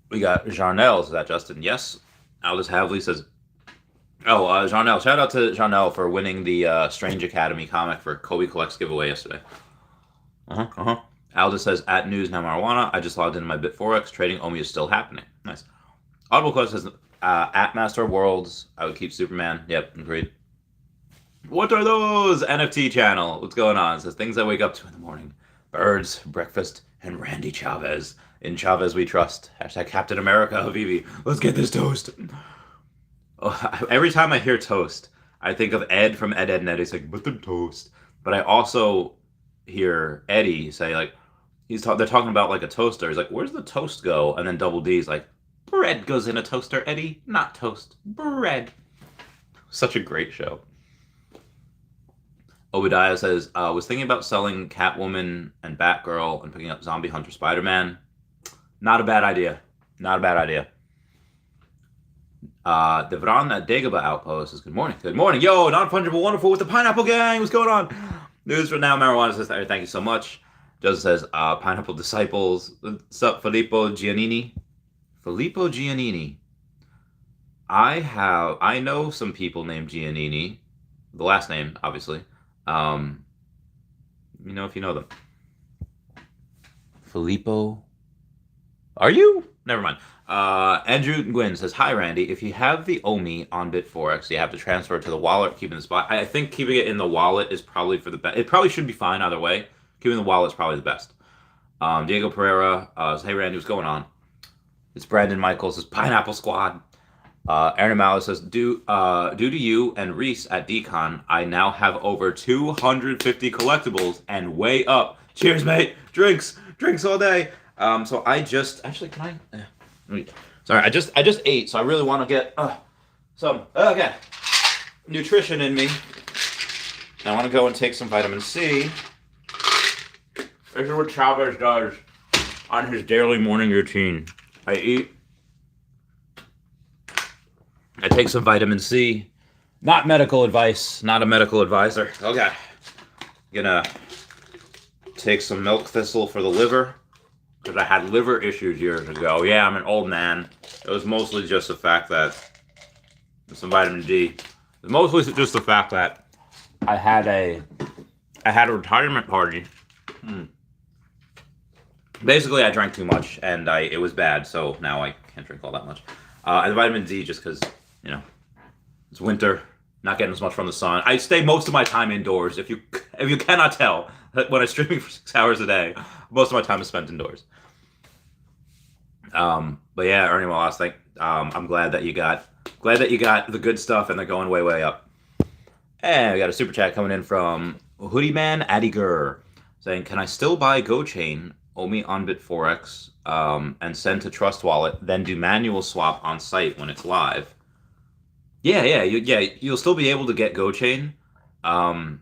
We got Jarnell. Is that Justin? Yes. Aldous Havley says, Jarnell. Shout out to Jarnell for winning the Strange Academy comic for Kobe Collects giveaway yesterday. Aldous says, at news now marijuana. I just logged into my Bit4X. Trading OMI is still happening. Nice. Audible Quest says, at Master of Worlds, I would keep Superman. Yep, agreed. What are those? NFT channel. What's going on? It says, things I wake up to in the morning. Birds, breakfast, and Randy Chavez. In Chavez we trust. Hashtag Captain America, Veve. Let's get this toast. Oh, every time I hear toast, I think of Ed from Ed, and Ed. He's like, but the toast. But I also hear Eddie say, like, they're talking about like a toaster. He's like, where's the toast go? And then Double D's like, bread goes in a toaster, Eddie. Not toast. Bread. Such a great show. Obadiah says, was thinking about selling Catwoman and Batgirl and picking up Zombie Hunter Spider-Man. Not a bad idea. Not a bad idea. The Vrana Dagaba Outpost says, good morning. Good morning. Yo, non-fungible wonderful with the Pineapple Gang. What's going on? News for now. Marijuana says, thank you so much. Joseph says, Pineapple Disciples. What's up, Filippo Giannini? Filippo Giannini. I know some people named Giannini. The last name, obviously. If you know them. Filippo. Are you? Never mind. Andrew Gwynn says, hi, Randy. If you have the OMI on Bit4X, you have to transfer it to the wallet, keeping the spot. I think keeping it in the wallet is probably for the best. It probably should be fine either way. Keeping the wallet is probably the best. Diego Pereira says, hey, Randy, what's going on? It's Brandon Michaels. Says, Pineapple Squad. Aaron Malice says, due to you and Reese at Decon, I now have over 250 collectibles and way up. Cheers, mate. Drinks all day. So I just actually can I? Sorry, I just ate, so I really want to get some nutrition in me. I want to go and take some vitamin C. This is what Chavez does on his daily morning routine. I eat. I take some vitamin C. Not medical advice. Not a medical advisor. Okay. Gonna take some milk thistle for the liver. Because I had liver issues years ago. Yeah, I'm an old man. It was mostly just the fact that... some vitamin D. It was mostly just the fact that I had a retirement party. Basically, I drank too much, and it was bad, so now I can't drink all that much. And vitamin D just because, it's winter, not getting as much from the sun. I stay most of my time indoors. If you cannot tell, when I'm streaming for 6 hours a day, most of my time is spent indoors. But yeah, Ernie Wallace, I'm glad that you got the good stuff, and they're going way, way up. And we got a super chat coming in from Hoodie Man Adiger saying, "Can I still buy GoChain OMI on Bit4X and send to Trust Wallet, then do manual swap on site when it's live?" You'll still be able to get GoChain. And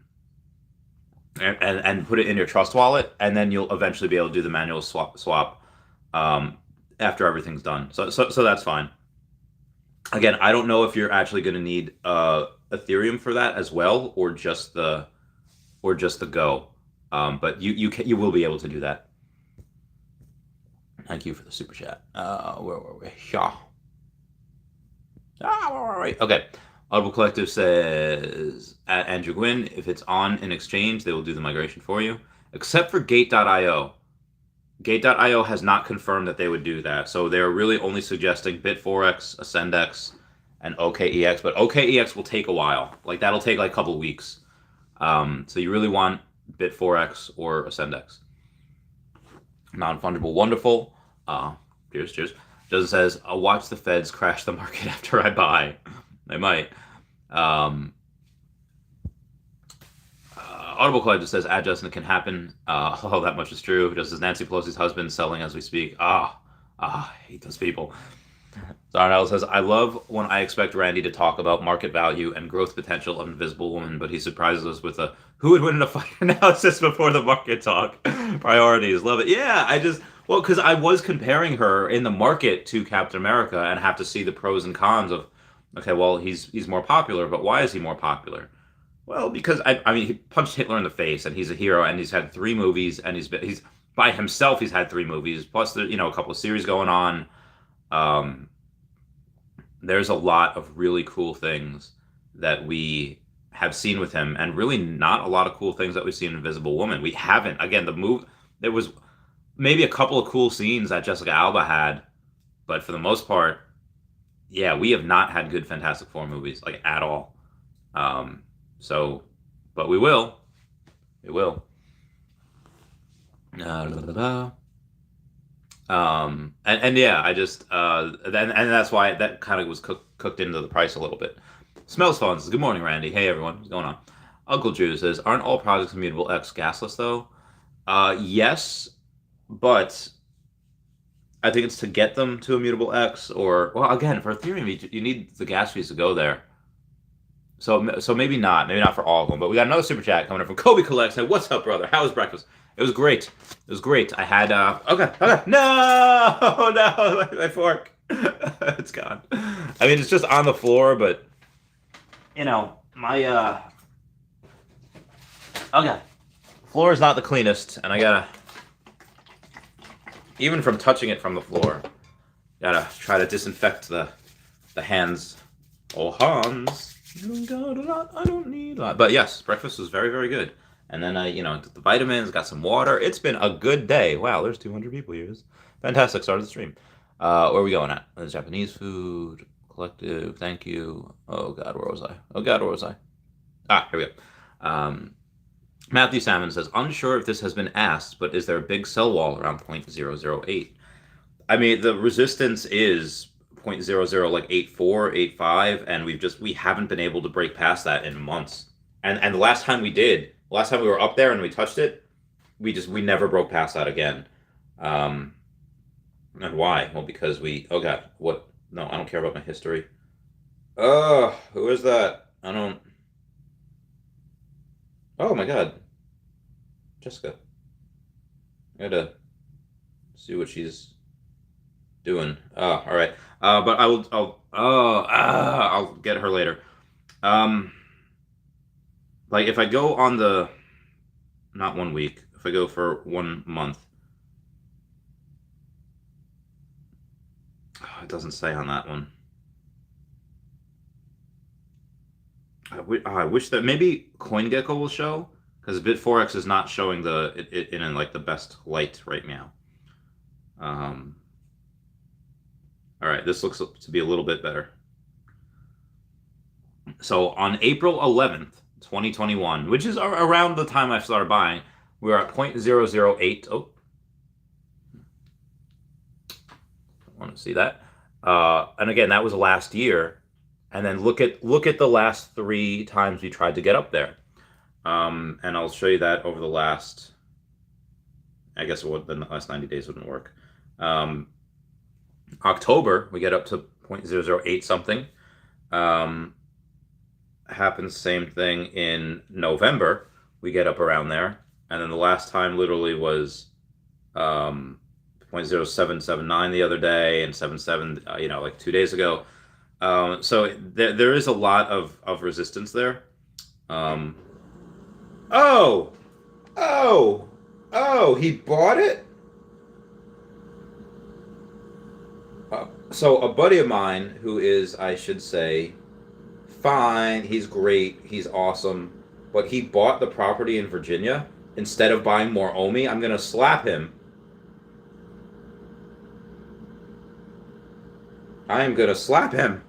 put it in your Trust Wallet, and then you'll eventually be able to do the manual swap after everything's done. So that's fine. Again, I don't know if you're actually going to need Ethereum for that as well, or just the Go. But you will be able to do that. Thank you for the super chat. Where were we? Where were we? Okay. Audible Collective says, at Andrew Gwynn, if it's on an exchange, they will do the migration for you, except for Gate.io. Gate.io has not confirmed that they would do that, so they're really only suggesting Bit4X, AscendX, and OKEX, but OKEX will take a while. That'll take a couple weeks. So you really want Bit4X or AscendX. Non-fungible wonderful. Cheers. Joseph says, I'll watch the feds crash the market after I buy. They might. Audible Collective says, adjustment can happen. That much is true. Just as Nancy Pelosi's husband selling as we speak. I hate those people. Darnell says, I love when I expect Randy to talk about market value and growth potential of Invisible Woman, but he surprises us with a who would win in a fight analysis before the market talk. Priorities. Love it. Yeah, Well, because I was comparing her in the market to Captain America and have to see the pros and cons of, okay, well, he's more popular, but why is he more popular? Well, because I mean, he punched Hitler in the face, and he's a hero, and he's had 3 movies, and he's by himself. He's had 3 movies, plus a couple of series going on. Um, there's a lot of really cool things that we have seen with him, and really not a lot of cool things that we've seen in Invisible Woman. We haven't. Again, the move there was maybe a couple of cool scenes that Jessica Alba had, but for the most part, yeah, we have not had good Fantastic Four movies like at all. So, but we will. It will. And yeah, I just and that's why that kind of was cooked into the price a little bit. Smells fun says, good morning, Randy. Hey everyone, what's going on? Uncle Drew says, aren't all projects Immutable X gasless though? Yes, but I think it's to get them to Immutable X, or well, again, for Ethereum, you need the gas fees to go there. So maybe not for all of them. But we got another super chat coming in from Kobe Collects. Hey, what's up, brother? How was breakfast? It was great. It was great. I had okay. No, my fork. It's gone. I mean, it's just on the floor, but my okay. Floor is not the cleanest, and I gotta, even from touching it from the floor, gotta try to disinfect the hands. Oh, Hans. I don't got a lot. I don't need a lot. But yes, breakfast was very, very good. And then I, took the vitamins, got some water. It's been a good day. Wow, there's 200 people here. Fantastic start of the stream. Where are we going at? There's Japanese food, collective, thank you. Oh, God, where was I? Ah, here we go. Matthew Salmon says, unsure if this has been asked, but is there a big sell wall around 0.008? I mean, the resistance is 0.00 like 84, 85, and we haven't been able to break past that in months. And the last time we were up there and we touched it, we never broke past that again. And why? Well, because oh God, what? No, I don't care about my history. Who is that? I don't. Oh my God, Jessica. I gotta see what she's doing. All right. But I'll get her later. Like if I go on not 1 week, if I go for 1 month, it doesn't say on that one. I wish that maybe CoinGecko will show, because Bit4x is not showing it in like the best light right now. All right, this looks to be a little bit better. So on April 11th, 2021, which is around the time I started buying, we were at 0.008. Oh, I want to see that. And again, that was last year. And then look at the last 3 times we tried to get up there. And I'll show you that over the last, I guess the last 90 days wouldn't work. October, we get up to 0.008 something. Happens same thing in November. We get up around there. And then the last time literally was 0.0779 the other day, and 77, like 2 days ago. So there is a lot of resistance there. Oh, he bought it? So a buddy of mine who is, I should say, fine, he's great, he's awesome, but he bought the property in Virginia instead of buying more OMI. I'm going to slap him. I am going to slap him.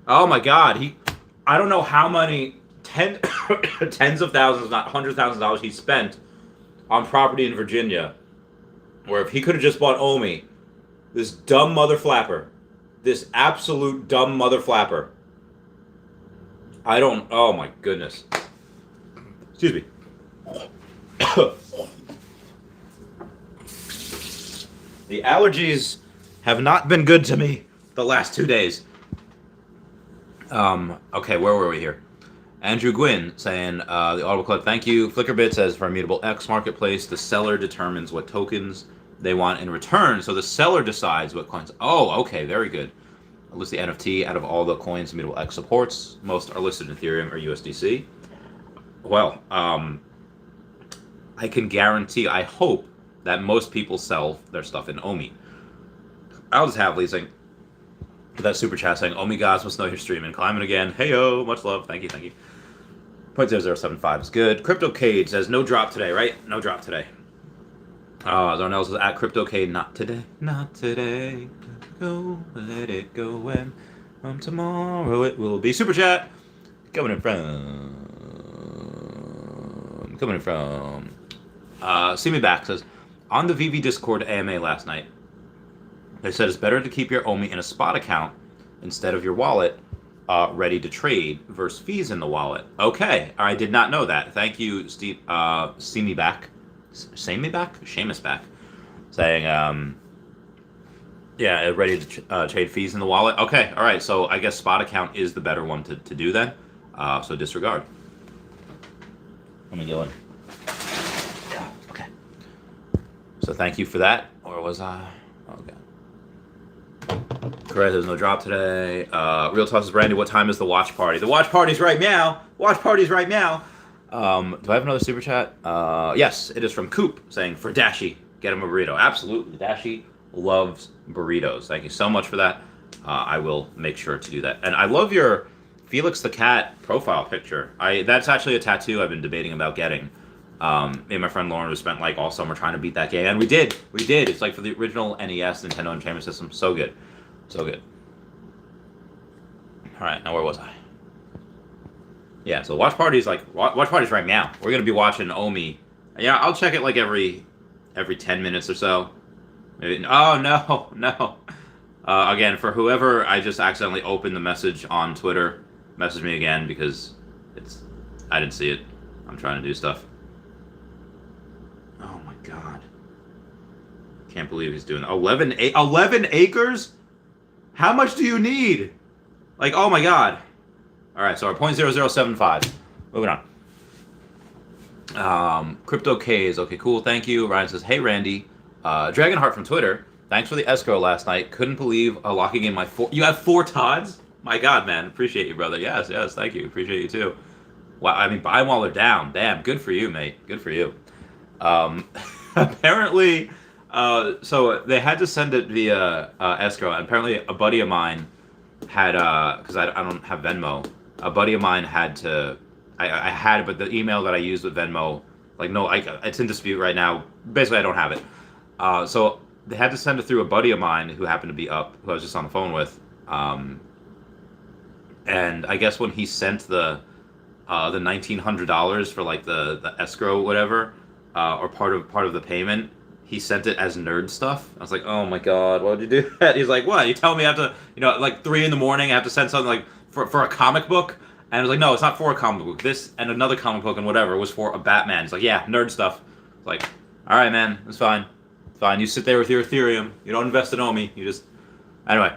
Oh my God, I don't know how many tens of thousands, not $100,000 he spent on property in Virginia, where if he could have just bought OMI, this dumb mother flapper, this absolute dumb mother flapper. Oh my goodness. Excuse me. The allergies have not been good to me the last 2 days. Okay, where were we here? Andrew Gwynn saying, the Audible Club, thank you. Flickerbit says, for Immutable X Marketplace, the seller determines what tokens they want in return. So the seller decides what coins. Oh, okay, very good. I'll list the NFT out of all the coins Immutable X supports. Most are listed in Ethereum or USDC. Well, I can guarantee, I hope, that most people sell their stuff in OMI. I'll just happily saying that super chat saying, "OMI guys must know you're streaming. Climbing again. Hey-yo, much love. Thank you, thank you." 0.0075 is good. CryptoCade says, no drop today, right? No drop today. Zarnell says, at CryptoCade, not today, not today. Go, let it go, and tomorrow it will be. Super chat coming in from See Me Back says, on the Veve Discord AMA last night, they said it's better to keep your OMI in a spot account instead of your wallet ready to trade versus fees in the wallet. Okay, I did not know that. Thank you, Steve. See Me Back. Say Me Back? Seamus Back. Saying, yeah, ready to trade fees in the wallet. Okay, all right, so I guess spot account is the better one to do then. So disregard. Let me go in. Yeah, okay. So thank you for that. Or was I? Okay. Correct, there's no drop today. Real Toss is Brandy, what time is the watch party? The watch party's right now. Watch party's right now. Do I have another super chat? Yes, it is from Coop saying, for Dashi, get him a burrito. Absolutely. Dashi loves burritos. Thank you so much for that. I will make sure to do that. And I love your Felix the Cat profile picture. That's actually a tattoo I've been debating about getting. Me and my friend Lauren, we spent like all summer trying to beat that game, and we did. It's like for the original NES, Nintendo Entertainment System. So good. So good. All right, now where was I? Yeah, so watch parties right now. We're gonna be watching OMI. Yeah, I'll check it like every 10 minutes or so. Maybe. Oh no. Again, for whoever I just accidentally opened the message on Twitter, message me again because I didn't see it. I'm trying to do stuff. Oh my god. Can't believe he's doing that. 11 acres? How much do you need? Like, oh my god. Alright, so our 0.0075. Moving on. Crypto K's. Okay, cool. Thank you. Ryan says, hey Randy. Dragonheart from Twitter. Thanks for the escrow last night. Couldn't believe locking in my 4. You have 4 Todds? My god, man. Appreciate you, brother. Yes, thank you. Appreciate you too. Wow, I mean, buy them while they're down. Damn, good for you, mate. Good for you. Apparently, so they had to send it via escrow. And apparently, a buddy of mine had, because I don't have Venmo, a buddy of mine had to, I had it, but the email that I used with Venmo, like, no, it's in dispute right now. Basically, I don't have it. So they had to send it through a buddy of mine who happened to be up, who I was just on the phone with. And I guess when he sent the $1,900 for like the escrow, whatever, or part of the payment, he sent it as nerd stuff. I was like, oh my god, why would you do that? He's like, what? You tell me I have to, like 3 a.m, I have to send something like for a comic book? And I was like, no, it's not for a comic book. This and another comic book and whatever was for a Batman. He's like, yeah, nerd stuff. It's like, all right, man, it's fine. It's fine. You sit there with your Ethereum. You don't invest in OMI. You just, anyway.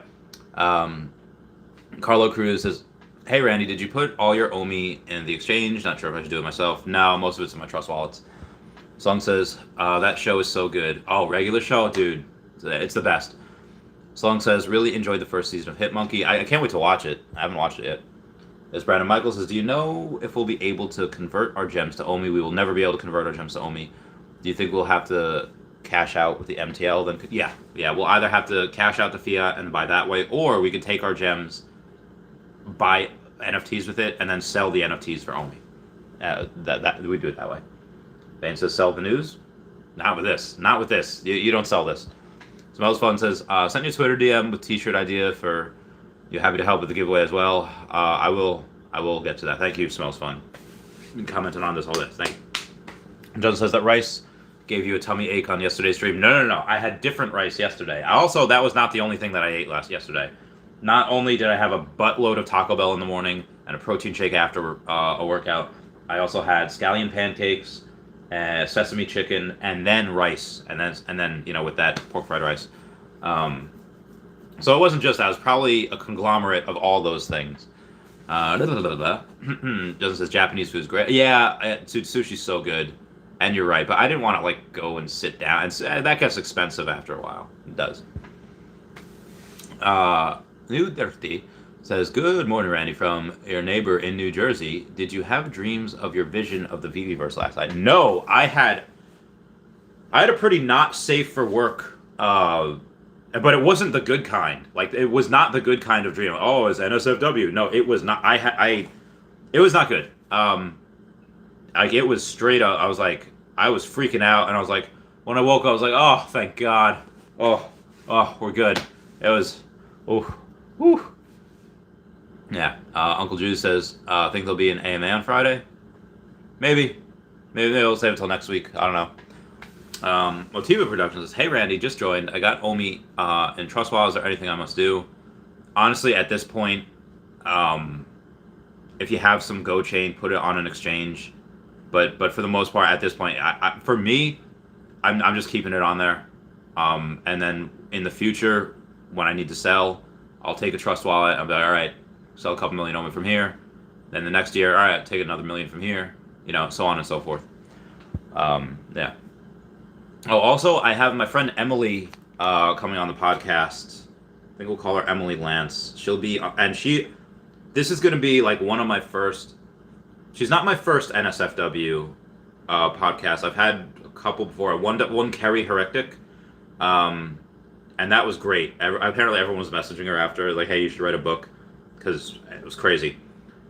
Carlo Cruz says, hey Randy, did you put all your OMI in the exchange? Not sure if I should do it myself. No, most of it's in my trust wallets. Song says, that show is so good. Oh, regular show? Dude, it's the best. Song says, really enjoyed the first season of Hitmonkey. I can't wait to watch it. I haven't watched it yet. As Brandon Michael says, do you know if we'll be able to convert our gems to OMI? We will never be able to convert our gems to OMI. Do you think we'll have to cash out with the MTL? Then yeah, we'll either have to cash out the fiat and buy that way, or we can take our gems, buy NFTs with it, and then sell the NFTs for OMI. That we do it that way. Bane says, sell the news? Not with this. Not with this. You don't sell this. Smells Fun says, sent you a Twitter DM with t-shirt idea for you. Happy to help with the giveaway as well. I will get to that. Thank you, Smells Fun. Been commenting on this all day. Thank you. John says that rice gave you a tummy ache on yesterday's stream. No. I had different rice yesterday. That was not the only thing that I ate yesterday. Not only did I have a buttload of Taco Bell in the morning and a protein shake after a workout, I also had scallion pancakes, sesame chicken, and then rice, and then with that pork fried rice. So it wasn't just that; it was probably a conglomerate of all those things. Justin says Japanese food is great. Yeah, sushi's so good. And you're right, but I didn't want to like go and sit down. That gets expensive after a while. It does. New Dirty says, "Good morning, Randy, from your neighbor in New Jersey. Did you have dreams of your vision of the Veveverse last night?" No, I had a pretty not safe for work, but it wasn't the good kind. Like, it was not the good kind of dream. Oh, it's NSFW. No, it was not. It was not good. Like, it was straight up. I was freaking out, and I was like, when I woke up, I was like, oh, thank God. Oh, we're good. It was, whew. Yeah. Uncle Jude says, think there'll be an AMA on Friday? Maybe they'll save it till next week. I don't know. Motiva Productions says, "Hey Randy, just joined. I got OMI in trust wallet. Is there anything I must do?" Honestly, at this point, if you have some Go chain, put it on an exchange. But for the most part, at this point, for me, I'm just keeping it on there. And then in the future, when I need to sell, I'll take a trust wallet. I'll be like, all right, sell a couple million OMI from here. Then the next year, all right, take another million from here. So on and so forth. Yeah. Oh, also, I have my friend Emily coming on the podcast. I think we'll call her Emily Lance. She'll be, and this is going to be like one of my first. She's not my first NSFW podcast. I've had a couple before. One Kerry Heretic, and that was great. Apparently, everyone was messaging her after, like, "Hey, you should write a book," because it was crazy.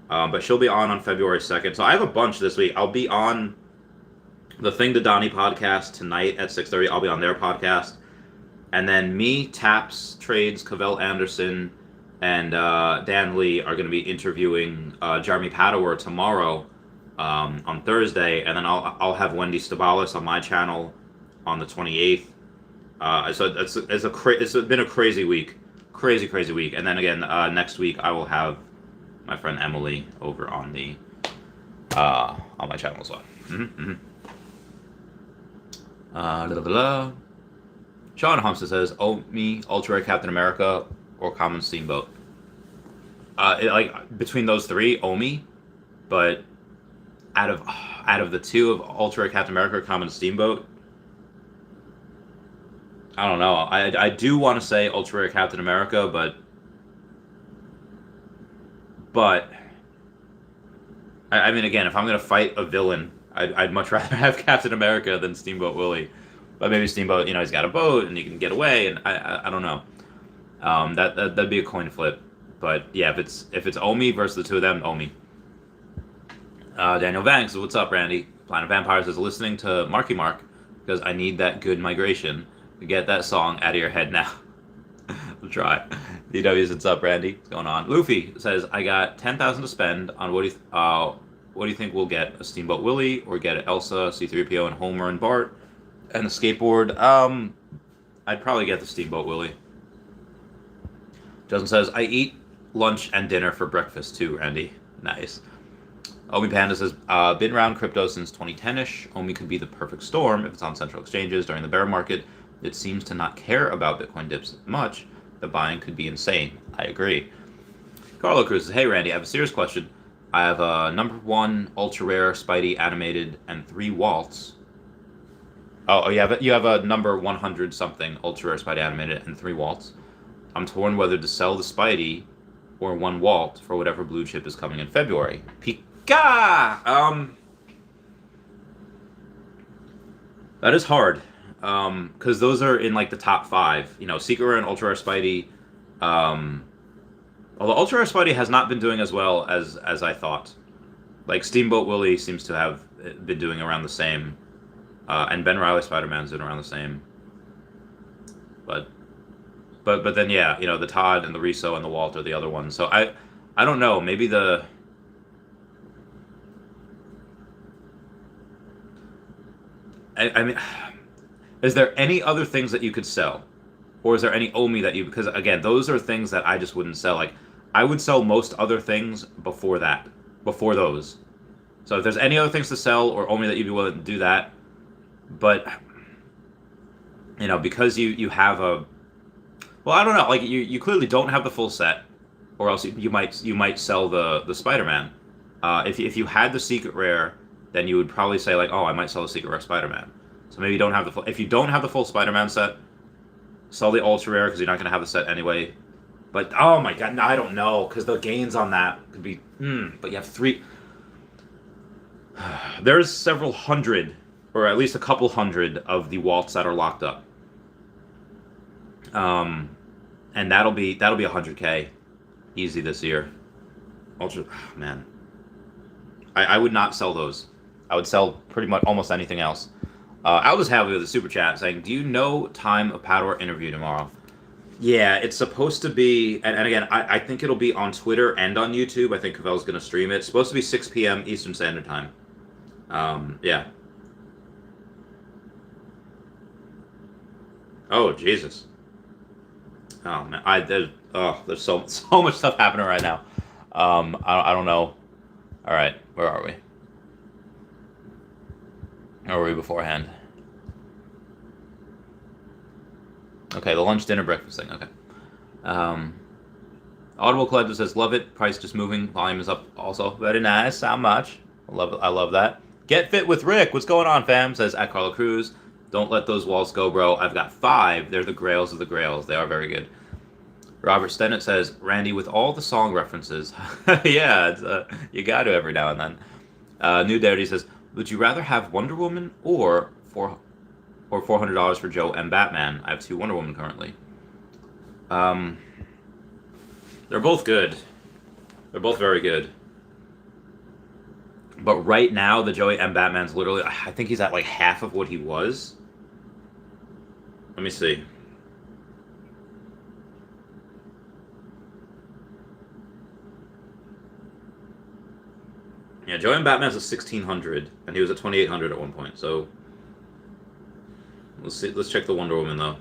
But she'll be on February 2nd. So I have a bunch this week. I'll be on the Thing to Donnie podcast tonight at 6:30. I'll be on their podcast, and then me, Taps, Trades, Cavell Anderson, and Dan Lee are going to be interviewing Jeremy Padower tomorrow on Thursday, and then I'll have Wendy Stibalis on my channel on the 28th. So it's been a crazy week, crazy week, and then again next week I will have my friend Emily over on the on my channel as well. Sean Humpson says, "OMI, Ultra Rare Captain America, or Common Steamboat." Like between those three, OMI, but out of the two of Ultra Rare Captain America or Common Steamboat, I don't know. I do want to say Ultra Rare Captain America, but I mean, again, if I'm gonna fight a villain, I'd much rather have Captain America than Steamboat Willie. But maybe Steamboat, he's got a boat and he can get away, and I don't know. That'd be a coin flip. But yeah, if it's OMI versus the two of them, OMI. Daniel Vang says, "What's up, Randy? Planet Vampires is listening to Marky Mark because I need that good migration to get that song out of your head now." We'll try. DW says, "What's up, Randy? What's going on?" Luffy says, "I got 10,000 to spend on what do you think we'll get? A Steamboat Willie or get Elsa, C-3PO, and Homer and Bart, and a skateboard?" I'd probably get the Steamboat Willie. Justin says, "I eat lunch and dinner for breakfast too, Randy." Nice. Omi Panda says, "Been around crypto since 2010-ish. OMI could be the perfect storm if it's on central exchanges during the bear market. It seems to not care about Bitcoin dips much. The buying could be insane." I agree. Carlo Cruz says, "Hey Randy, I have a serious question. I have a number 1 ultra rare Spidey animated and 3 waltz." Oh, you have a number 100 something ultra rare Spidey animated and 3 waltz. "I'm torn whether to sell the Spidey or 1 walt for whatever blue chip is coming in February." Pika! That is hard. Because those are in like the top 5. Secret Rare and Ultra Rare Spidey. Although Ultra Rare Spidey has not been doing as well as I thought. Like Steamboat Willie seems to have been doing around the same. And Ben Riley Spider-Man's doing around the same. But then yeah, the Todd and the Riso and the Walt are the other ones. So I don't know. Maybe I mean, is there any other things that you could sell? Or is there any OMI that because again, those are things that I just wouldn't sell. Like, I would sell most other things before those. So if there's any other things to sell or OMI that you'd be willing to do that, but, because you have I don't know, like, you clearly don't have the full set, or else you might sell the Spider-Man. If you had the Secret Rare then you would probably say like, oh, I might sell the Secret Rare Spider-Man. So maybe you don't have the full, if you don't have the full Spider-Man set, sell the ultra rare because you're not going to have the set anyway. But oh my god, no, I don't know, because the gains on that could be. But you have 3. There's several hundred, or at least a couple hundred of the waltz that are locked up. And that'll be 100K easy this year. Ultra, man. I would not sell those. I would sell pretty much almost anything else. Aldous Hadley with a super chat saying, "Do you know time of Padua interview tomorrow?" Yeah, it's supposed to be, and again, I think it'll be on Twitter and on YouTube. I think Cavell's going to stream it. It's supposed to be 6 p.m. Eastern Standard Time. Yeah. Oh, Jesus. Oh, man. There's so much stuff happening right now. I don't know. All right, where are we? Or were we beforehand? Okay, the lunch, dinner, breakfast thing. Okay. Audible Collector says, love it. Price just moving. Volume is up also. Very nice. How much? I love that. Get fit with Rick. What's going on, fam? Says at Carla Cruz. Don't let those walls go, bro. I've got 5. They're the grails of the grails. They are very good. Robert Stennett says, Randy, with all the song references. Yeah, you got to every now and then. New Darity says, would you rather have Wonder Woman or $400 for Joe and Batman? I have 2 Wonder Woman currently. They're both good. They're both very good. But right now, the Joey M. Batman's literally, I think he's at like half of what he was. Let me see. Yeah, Joey M. Batman's at 1,600, and he was at 2,800 at one point, so let's see. Let's check the Wonder Woman, though.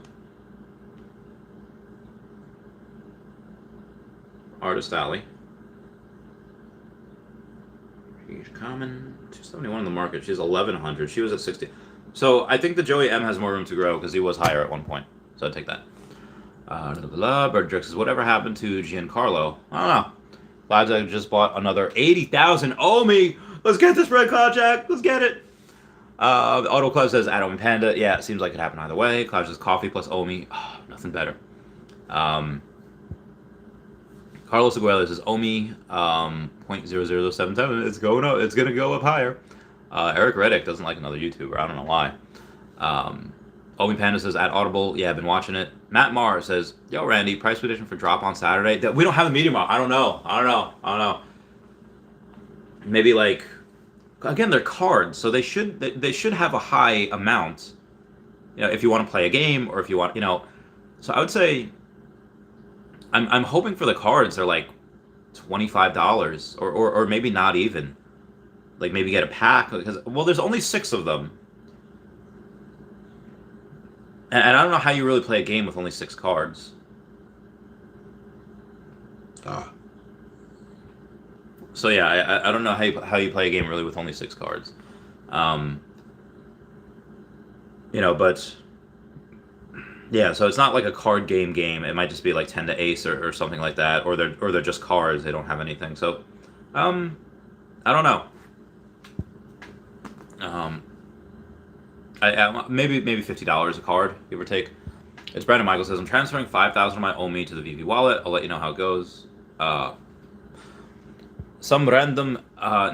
Artist Alley. She's common. 271 in the market. She's 1,100. She was at 60. So I think the Joey M has more room to grow because he was higher at one point. So I'd take that. Bird Drix says, whatever happened to Giancarlo? I don't know. Glad I just bought another 80,000 OMI. Let's get this red cloud, Jack. Let's get it. Auto Club says, at OMI Panda. Yeah, it seems like it happened either way. Cloud says, coffee plus OMI. Oh, nothing better. Carlos Aguilera says, OMI 0.00077. It's going up. It's going to go up higher. Eric Reddick doesn't like another YouTuber. I don't know why. OMI Panda says, at Audible. Yeah, I've been watching it. Matt Marr says, yo, Randy, price prediction for drop on Saturday. We don't have a medium model. I don't know. Maybe like, again, they're cards, so they should have a high amount. You know, if you want to play a game or if you want, you know. So I would say, I'm hoping for the cards they're like $25 or maybe not even. Like maybe get a pack because there's only 6 of them. And I don't know how you really play a game with only 6 cards. So yeah, I don't know how you play a game really with only 6 cards. You know, but yeah, so it's not like a card game. It might just be like 10 to ace or something like that, or they're just cards. They don't have anything. So, I don't know. Maybe $50 a card, give or take. It's Brandon Michael says, I'm transferring 5,000 of my OMI to the Veve wallet. I'll let you know how it goes. Some random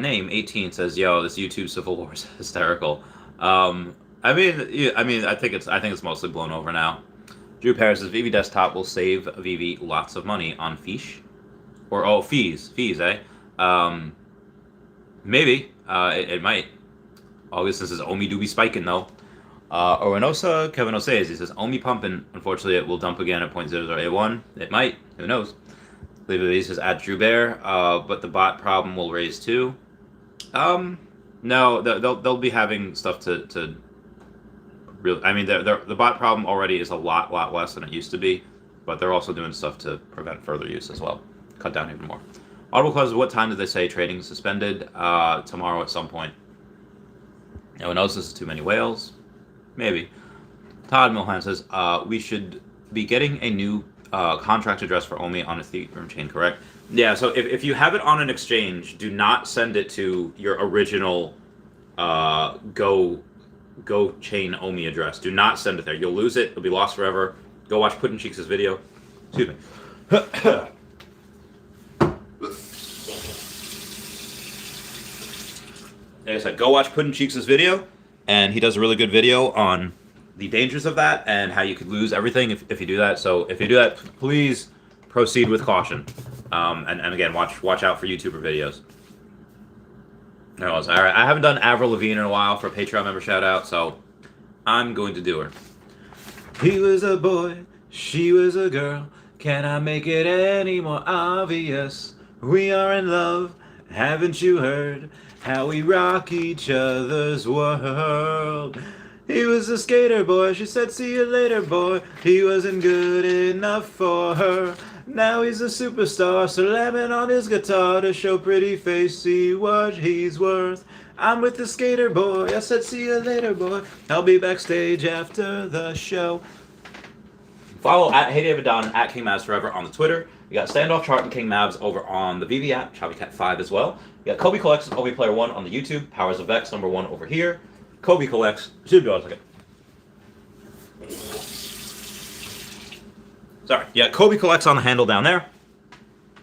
name 18 says, yo, this YouTube Civil War is hysterical. I think it's mostly blown over now. Drew Paris says, Veve Desktop will save Veve lots of money on fees. Fees, eh? Maybe. It might. Augustin says, Omi do be spiking, though. Orinosa, Kevin Osays, he says, Omi pumping. Unfortunately, it will dump again at 0.0081. It might. Who knows? He says, at Drew Bear, but the bot problem will raise too. No, they'll be having stuff to really. I mean, the bot problem already is a lot less than it used to be, but they're also doing stuff to prevent further use as well. Cut down even more. Audible Clubs, what time did they say trading suspended? Tomorrow at some point. Anyone else? This is too many whales? Maybe. Todd Milhan says, we should be getting a new contract address for OMI on Ethereum chain, correct? Yeah, so if you have it on an exchange, do not send it to your original Go chain OMI address. Do not send it there. You'll lose it. It'll be lost forever. Go watch Puddin' Cheeks' video. Excuse me. Like I said, go watch Puddin' Cheeks' video, and he does a really good video on the dangers of that and how you could lose everything if you do that. So if you do that, please proceed with caution. And again, watch out for YouTuber videos. All right, I haven't done Avril Lavigne in a while for a Patreon member shout out, so I'm going to do her. He was a boy, she was a girl. Can I make it any more obvious? We are in love, haven't you heard? How we rock each other's world. He was a skater boy, she said see you later boy. He wasn't good enough for her. Now he's a superstar, slamming on his guitar to show pretty face, see what he's worth. I'm with the skater boy, I said see you later boy. I'll be backstage after the show. Follow at Hey David Don, at King Mavs Forever on the Twitter. You got Standoff Chart and King Mavs over on the Veve app, Chavez Cat 5 as well. You got Kobe Collects and OB Player 1 on the YouTube, Powers of X #1 over here. Kobe Collects, should be on a second. Sorry, yeah, Kobe Collects on the handle down there.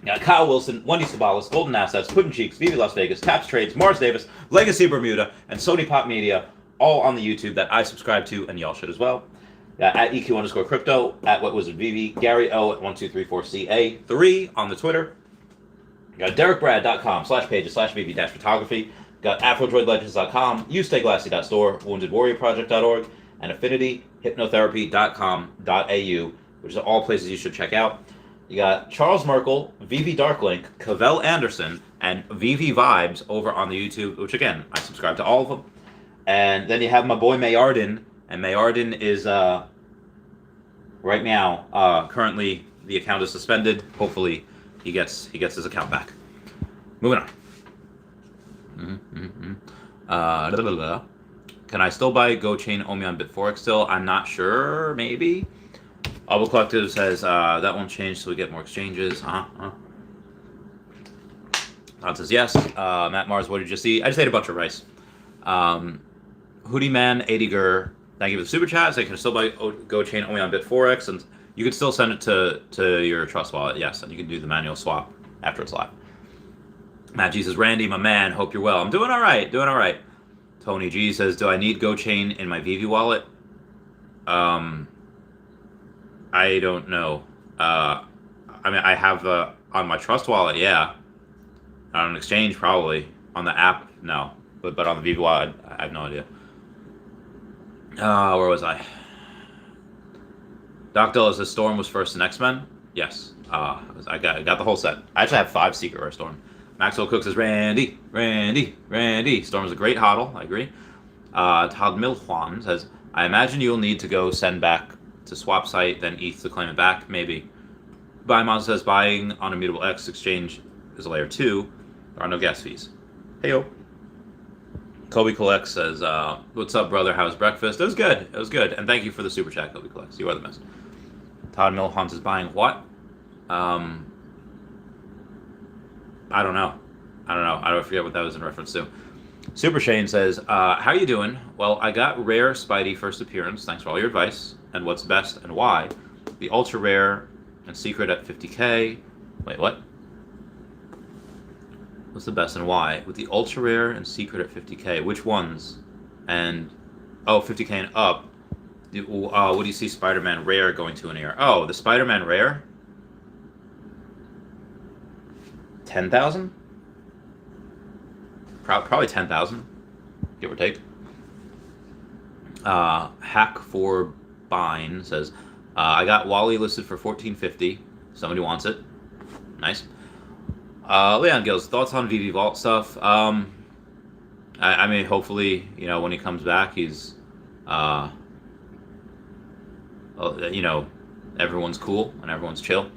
You got Kyle Willson, Wendy Stibalis, Golden Assets, Puddin' Cheeks, Veve Las Vegas, Taps Trades, Morris Davis, Legacy Bermuda, and Sony Pop Media, all on the YouTube that I subscribe to, and y'all should as well. At EQ_crypto, at What Was It Veve, Gary O at 1234CA3 on the Twitter. You got DerekBrad.com/pages/Veve-photography. Got AfroDroidLegends.com, YouStayGlassy.store, WoundedWarriorProject.org, and AffinityHypnotherapy.com.au, which are all places you should check out. You got Charles Merkel, Veve Darklink, Cavell Anderson, and Veve Vibes over on the YouTube, which again, I subscribe to all of them. And then you have my boy Mayarden, and Mayarden is right now currently the account is suspended. Hopefully he gets his account back. Moving on. Can I still buy Go Chain OMI on Bit4x still? I'm not sure. Maybe. Bubble Collective says that won't change, so we get more exchanges. Todd says yes. Matt Mars, what did you see? I just ate a bunch of rice. Hoodie Man, 80 Gur, thank you for the super chat. So you can still buy Go Chain OMI on Bit4x, and you can still send it to your trust wallet. Yes, and you can do the manual swap after it's live. Matt G says, Randy, my man, hope you're well. I'm doing all right, Tony G says, do I need Go Chain in my Veve wallet? I don't know. I mean, I have on my trust wallet, yeah. On an exchange, probably. On the app, no. But on the Veve wallet, I have no idea. Where was I? Doc Dillis says, Storm was first in X-Men? Yes. I got the whole set. I actually have 5 Secret Rare Storm. Maxwell Cook says, Randy. Storm is a great hodl. I agree. Todd Miljuan says, I imagine you'll need to go send back to swap site, then ETH to claim it back. Maybe. Buymonster says, buying on Immutable X exchange is a layer 2. There are no gas fees. Heyo. Kobe Collects says, what's up, brother? How's breakfast? It was good. And thank you for the super chat, Kobe Collects. You are the best. Todd Miljuan says, buying what? I don't know. I forget what that was in reference to. Super Shane says, how you doing? Well, I got rare Spidey first appearance. Thanks for all your advice. And what's best and why? The ultra rare and secret at 50K. Wait, what? What's the best and why? With the ultra rare and secret at 50K. Which ones? And, 50K and up. What do you see Spider-Man rare going to in here? Oh, the Spider-Man rare? 10,000? Probably 10,000, give or take. Hack for Bine says, I got Wally listed for 1450. Somebody wants it. Nice. Leon Gills, thoughts on Veve Vault stuff? I mean, hopefully, when he comes back, he's, everyone's cool and everyone's chill.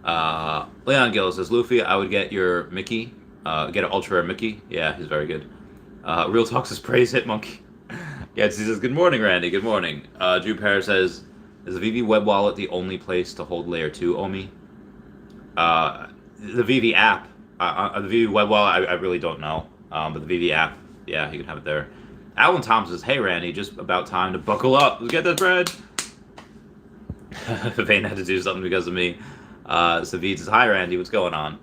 Leon Gill says, Luffy, I would get your Mickey. Get an ultra rare Mickey. Yeah, he's very good. Real Talk says, praise Hitmonkey. Yeah, he says, good morning, Randy. Good morning. Drew Parr says, is the Veve web wallet the only place to hold layer 2 OMI? The Veve app. The Veve web wallet, I really don't know. But the Veve app Yeah, you can have it there. Alan Thomas says, "Hey Randy, just about time to buckle up. Let's get this bread." Vane had to do something because of me. Savid says, "Hi Randy, what's going on?"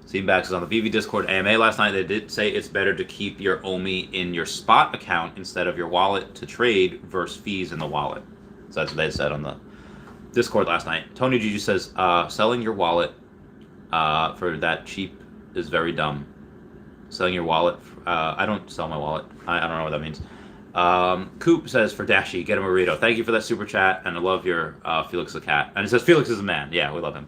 Seaback says, "On the Veve Discord AMA last night, they did say it's better to keep your OMI in your spot account instead of your wallet to trade versus fees in the wallet." So that's what they said on the Discord last night. Tony Gigi says, "Selling your wallet for that cheap is very dumb." Selling your wallet. I don't sell my wallet. I don't know what that means. Coop says, "For Dashi, get him a burrito." Thank you for that super chat, and I love your Felix the cat. And it says Felix is a man. Yeah, we love him.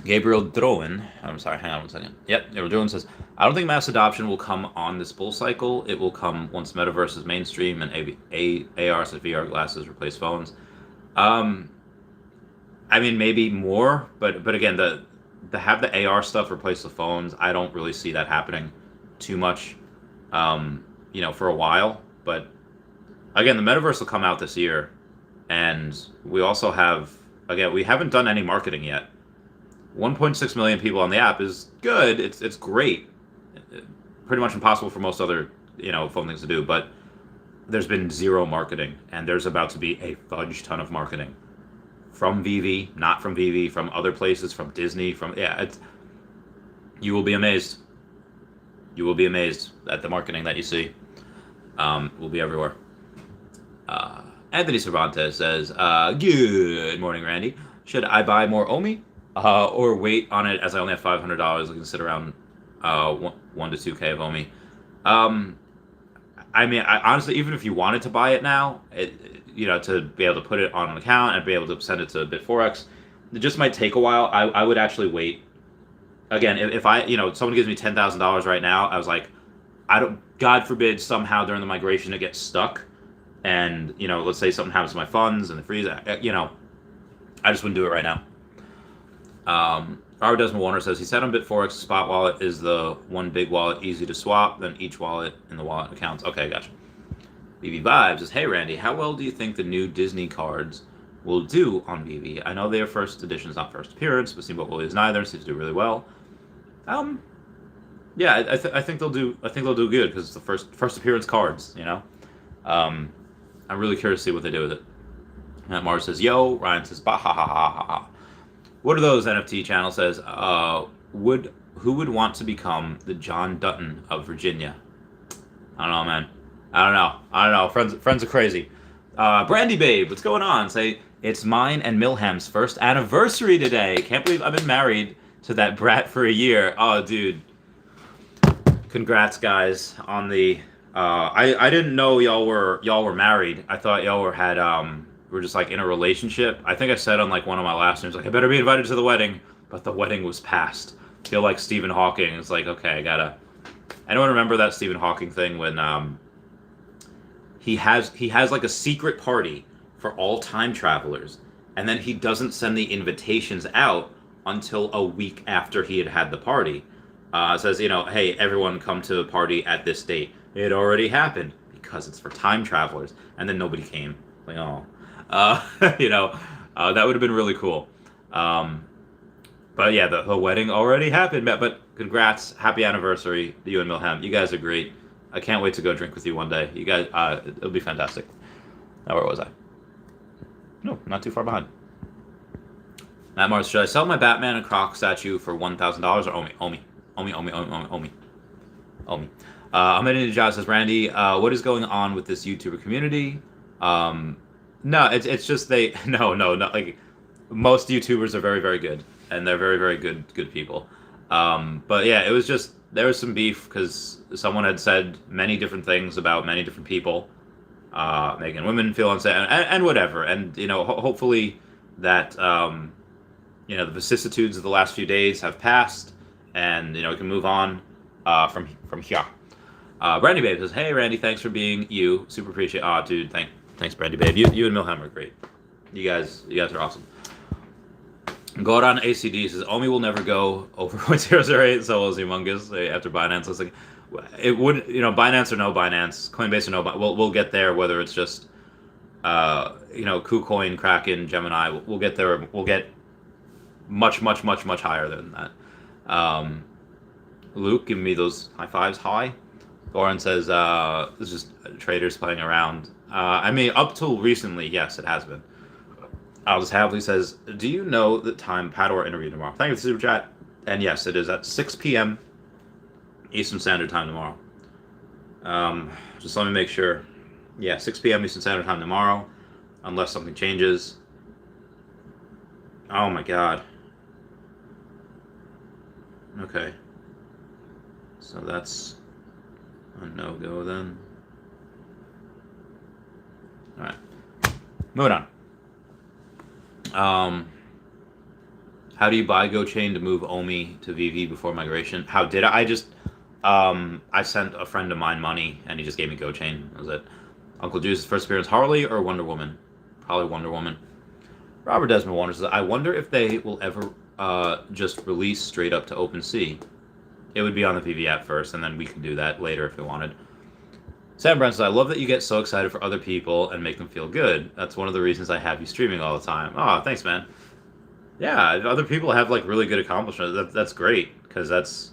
Gabriel Drowen. I'm sorry, hang on one second. Yep, Gabriel Drowen says, "I don't think mass adoption will come on this bull cycle. It will come once metaverse is mainstream and AR and VR glasses replace phones." I mean, maybe more, but again, the have the AR stuff replace the phones, I don't really see that happening too much, for a while. But again, the metaverse will come out this year, and we also have, again, we haven't done any marketing yet. 1.6 million people on the app is good. It's great. Pretty much impossible for most other phone things to do, but there's been zero marketing, and there's about to be a fudge ton of marketing from Veve, not from Veve, from other places, from Disney, you will be amazed. You will be amazed at the marketing that you see. Will be everywhere. Anthony Cervantes says, "Good morning, Randy. Should I buy more OMI or wait on it as I only have $500 looking to sit around 1 to 2K of OMI?" I mean, honestly, even if you wanted to buy it now, to be able to put it on an account and be able to send it to Bit4X, it just might take a while. I would actually wait. Again, if someone gives me $10,000 right now, I was like, God forbid somehow during the migration it gets stuck, and let's say something happens to my funds and the freeze, I just wouldn't do it right now. Robert Desmond Warner says, he said on Bit4X, spot wallet is the one big wallet, easy to swap, then each wallet in the wallet accounts. Okay, gotcha. Veve Vibes says, "Hey Randy, how well do you think the new Disney cards will do on Veve? I know they are first editions, not first appearance, but Steamboat Willie is neither, seems to do really well." Yeah, I think they'll do. I think they'll do good because it's the first appearance cards. I'm really curious to see what they do with it. Matt Mars says, "Yo." Ryan says, "Bah ha ha ha ha ha." What are those? NFT channel says, who would want to become the John Dutton of Virginia? I don't know, man. I don't know. Friends are crazy. Brandy Babe, what's going on? Say, it's mine and Milham's first anniversary today. Can't believe I've been married to that brat for a year. Oh, dude. Congrats, guys, on the. I didn't know y'all were married. I thought y'all were just like in a relationship. I think I said on like one of my last streams, like, I better be invited to the wedding, but the wedding was passed. I feel like Stephen Hawking. It's like, okay, I gotta. Anyone remember that Stephen Hawking thing when he has like a secret party for all time travelers, and then he doesn't send the invitations out until a week after he had the party. Says, hey, everyone come to the party at this date. It already happened because it's for time travelers, and then nobody came. Like, oh, that would have been really cool. But yeah, the wedding already happened. But congrats, happy anniversary, you and Milham. You guys are great. I can't wait to go drink with you one day. You guys, it'll be fantastic. Now, where was I? No, not too far behind. Matt Mars, should I sell my Batman and Croc statue for $1,000 or Omi? Ahmed Nijaz says, Randy, what is going on with this YouTuber community? No, it's just not like most YouTubers are very, very good, and they're very, very good people. But yeah, it was just, there was some beef because someone had said many different things about many different people, making women feel unsafe and whatever. And, hopefully that, the vicissitudes of the last few days have passed, and, we can move on from here. Brandy Babe says, hey, Randy, thanks for being you. Super appreciate it. Dude, thanks, Brandy Babe. You and Milham are great. You guys are awesome. Goran ACD says, Omi will never go over 0.008, so was humongous after Binance. I was like, it wouldn't, Binance or no Binance, Coinbase or no, we'll get there, whether it's just, KuCoin, Kraken, Gemini, we'll get there. We'll get much higher than that. Luke, give me those high fives. Hi. Goran says, this is traders playing around. I mean, up till recently, yes, it has been. Aldous Havley says, do you know the time Pador interview tomorrow? Thank you for the super chat. And yes, it is at 6 p.m. Eastern Standard Time tomorrow. Just let me make sure. Yeah, 6 p.m. Eastern Standard Time tomorrow, unless something changes. Oh my god. Okay. So that's a no-go then. Alright. Moving on. How do you buy GoChain to move OMI to VV before migration? How did I? I sent a friend of mine money, and he just gave me GoChain. That was it. Uncle Juice's first appearance, Harley or Wonder Woman? Probably Wonder Woman. Robert Desmond wonders, I wonder if they will ever just release straight up to OpenSea. It would be on the VV app first, and then we can do that later if we wanted. Sam Brent says, I love that you get so excited for other people and make them feel good. That's one of the reasons I have you streaming all the time. Oh, thanks, man. Yeah, if other people have like really good accomplishments, that's great, because that's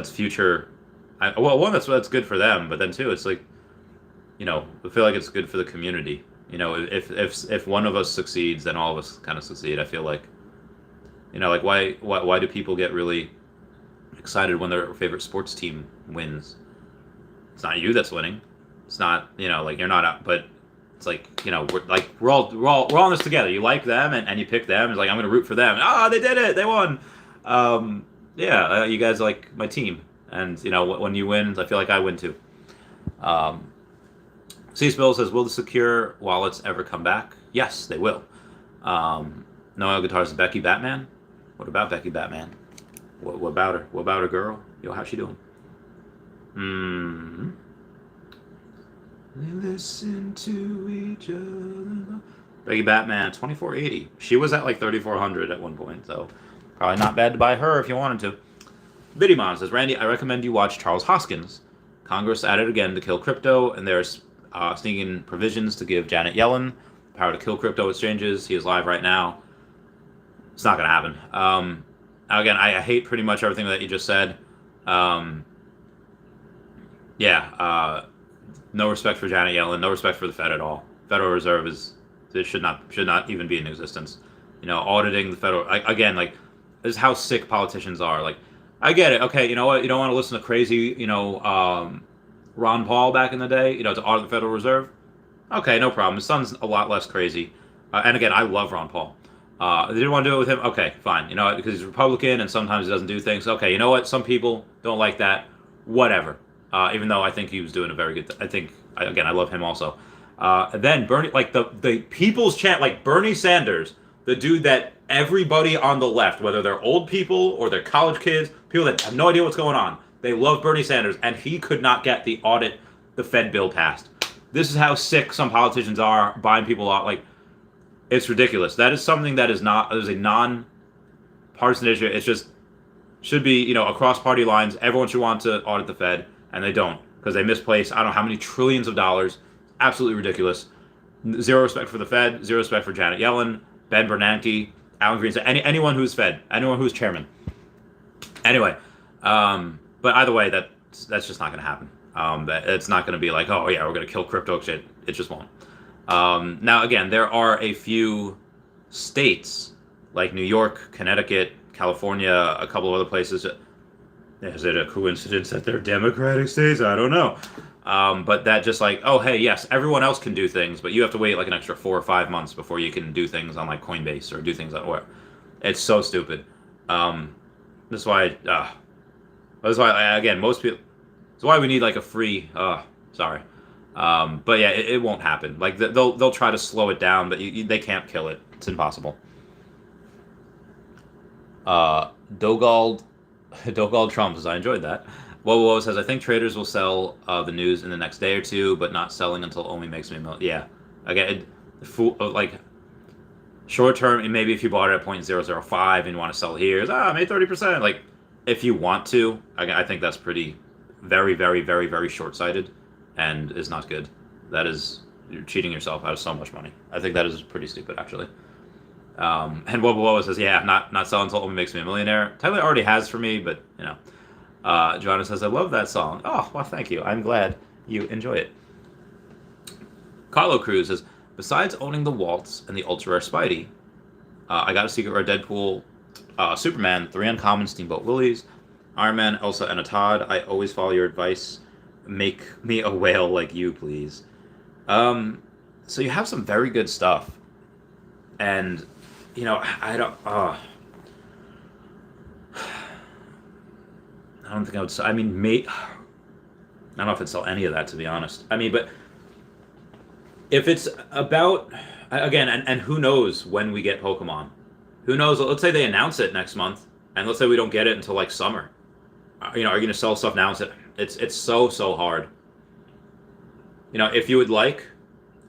future. Well, one, that's good for them, but then two, it's like, you know, I feel like it's good for the community. You know, if one of us succeeds, then all of us kind of succeed. I feel like, you know, like why do people get really excited when their favorite sports team wins? It's not you that's winning. It's not, you know, like you're not out, but it's like, you know, we're all in this together. You like them and you pick them. It's like, I'm gonna root for them. Ah, they did it. They won. Yeah, you guys are like my team, and you know when you win, I feel like I win too. C-Spill says, will the secure wallets ever come back? Yes, they will. Noel Guitars, Becky Batman? What about Becky Batman? What about her? What about her, girl? Yo, how's she doing? They listen to each other. Becky Batman, 2480. She was at like 3400 at one point, so probably not bad to buy her if you wanted to. Bidimon says, Randy, I recommend you watch Charles Hoskins. Congress at it again to kill crypto, and there's sneaking provisions to give Janet Yellen power to kill crypto exchanges. He is live right now. It's not going to happen. Again, I hate pretty much everything that you just said. No respect for Janet Yellen. No respect for the Fed at all. Federal Reserve should not even be in existence. You know, auditing the federal again, like this is how sick politicians are. Like, I get it. Okay, you know what? You don't want to listen to crazy, you know, Ron Paul back in the day, you know, to audit the Federal Reserve. Okay, no problem. His son's a lot less crazy. And again, I love Ron Paul. They didn't want to do it with him. Okay, fine. You know, because he's Republican and sometimes he doesn't do things. Okay, you know what? Some people don't like that. Whatever. Even though I think he was doing a very good. I love him also. And then Bernie, like the people's chant, like Bernie Sanders, the dude that everybody on the left, whether they're old people or they're college kids, people that have no idea what's going on, they love Bernie Sanders, and he could not get the Fed bill passed. This is how sick some politicians are, buying people out. Like, it's ridiculous. That is something that is a non-partisan issue. It's just should be, you know, across party lines. Everyone should want to audit the Fed, and they don't because they misplace I don't know how many trillions of dollars. Absolutely ridiculous. Zero respect for the Fed. Zero respect for Janet Yellen, Ben Bernanke, Alan Greenspan, anyone who's Fed, anyone who's chairman. Anyway. But either way, that's just not going to happen. It's not going to be like, oh yeah, we're going to kill crypto shit. It just won't. Now again, there are a few states like New York, Connecticut, California, a couple of other places. Is it a coincidence that they're Democratic states? I don't know. But that just like, oh hey, yes, everyone else can do things, but you have to wait like an extra 4 or 5 months before you can do things on like Coinbase or do things like what. It's so stupid. That's why. That's why, again, most people. That's why we need like a free. Sorry, but yeah, it won't happen. Like they'll try to slow it down, but they can't kill it. It's impossible. Dogald Trump says, I enjoyed that. Whoa says, I think traders will sell the news in the next day or two, but not selling until OMI makes me a million. Yeah, again, like short term, maybe if you bought it at 0.005 and you want to sell here, I made 30%. Like. If you want to, I think that's pretty, very, very, very, very short-sighted, and is not good. That is, you're cheating yourself out of so much money. I think that is pretty stupid, actually. And Wobo says, yeah, not selling until OMI makes me a millionaire. Tyler already has for me, but you know, Joanna says, I love that song. Oh, well, thank you. I'm glad you enjoy it. Carlo Cruz says, besides owning the Waltz and the ultra rare Spidey, I got a secret rare Deadpool, Superman, 3 uncommon Steamboat Willies, Iron Man, Elsa, and a Todd. I always follow your advice. Make me a whale like you, please. So you have some very good stuff. And, I don't think I would. I don't know if I'd sell any of that, to be honest. But if it's about, again, and who knows when we get Pokemon? Who knows? Let's say they announce it next month, and let's say we don't get it until like summer. Are you going to sell stuff now? It's so hard. If you would like,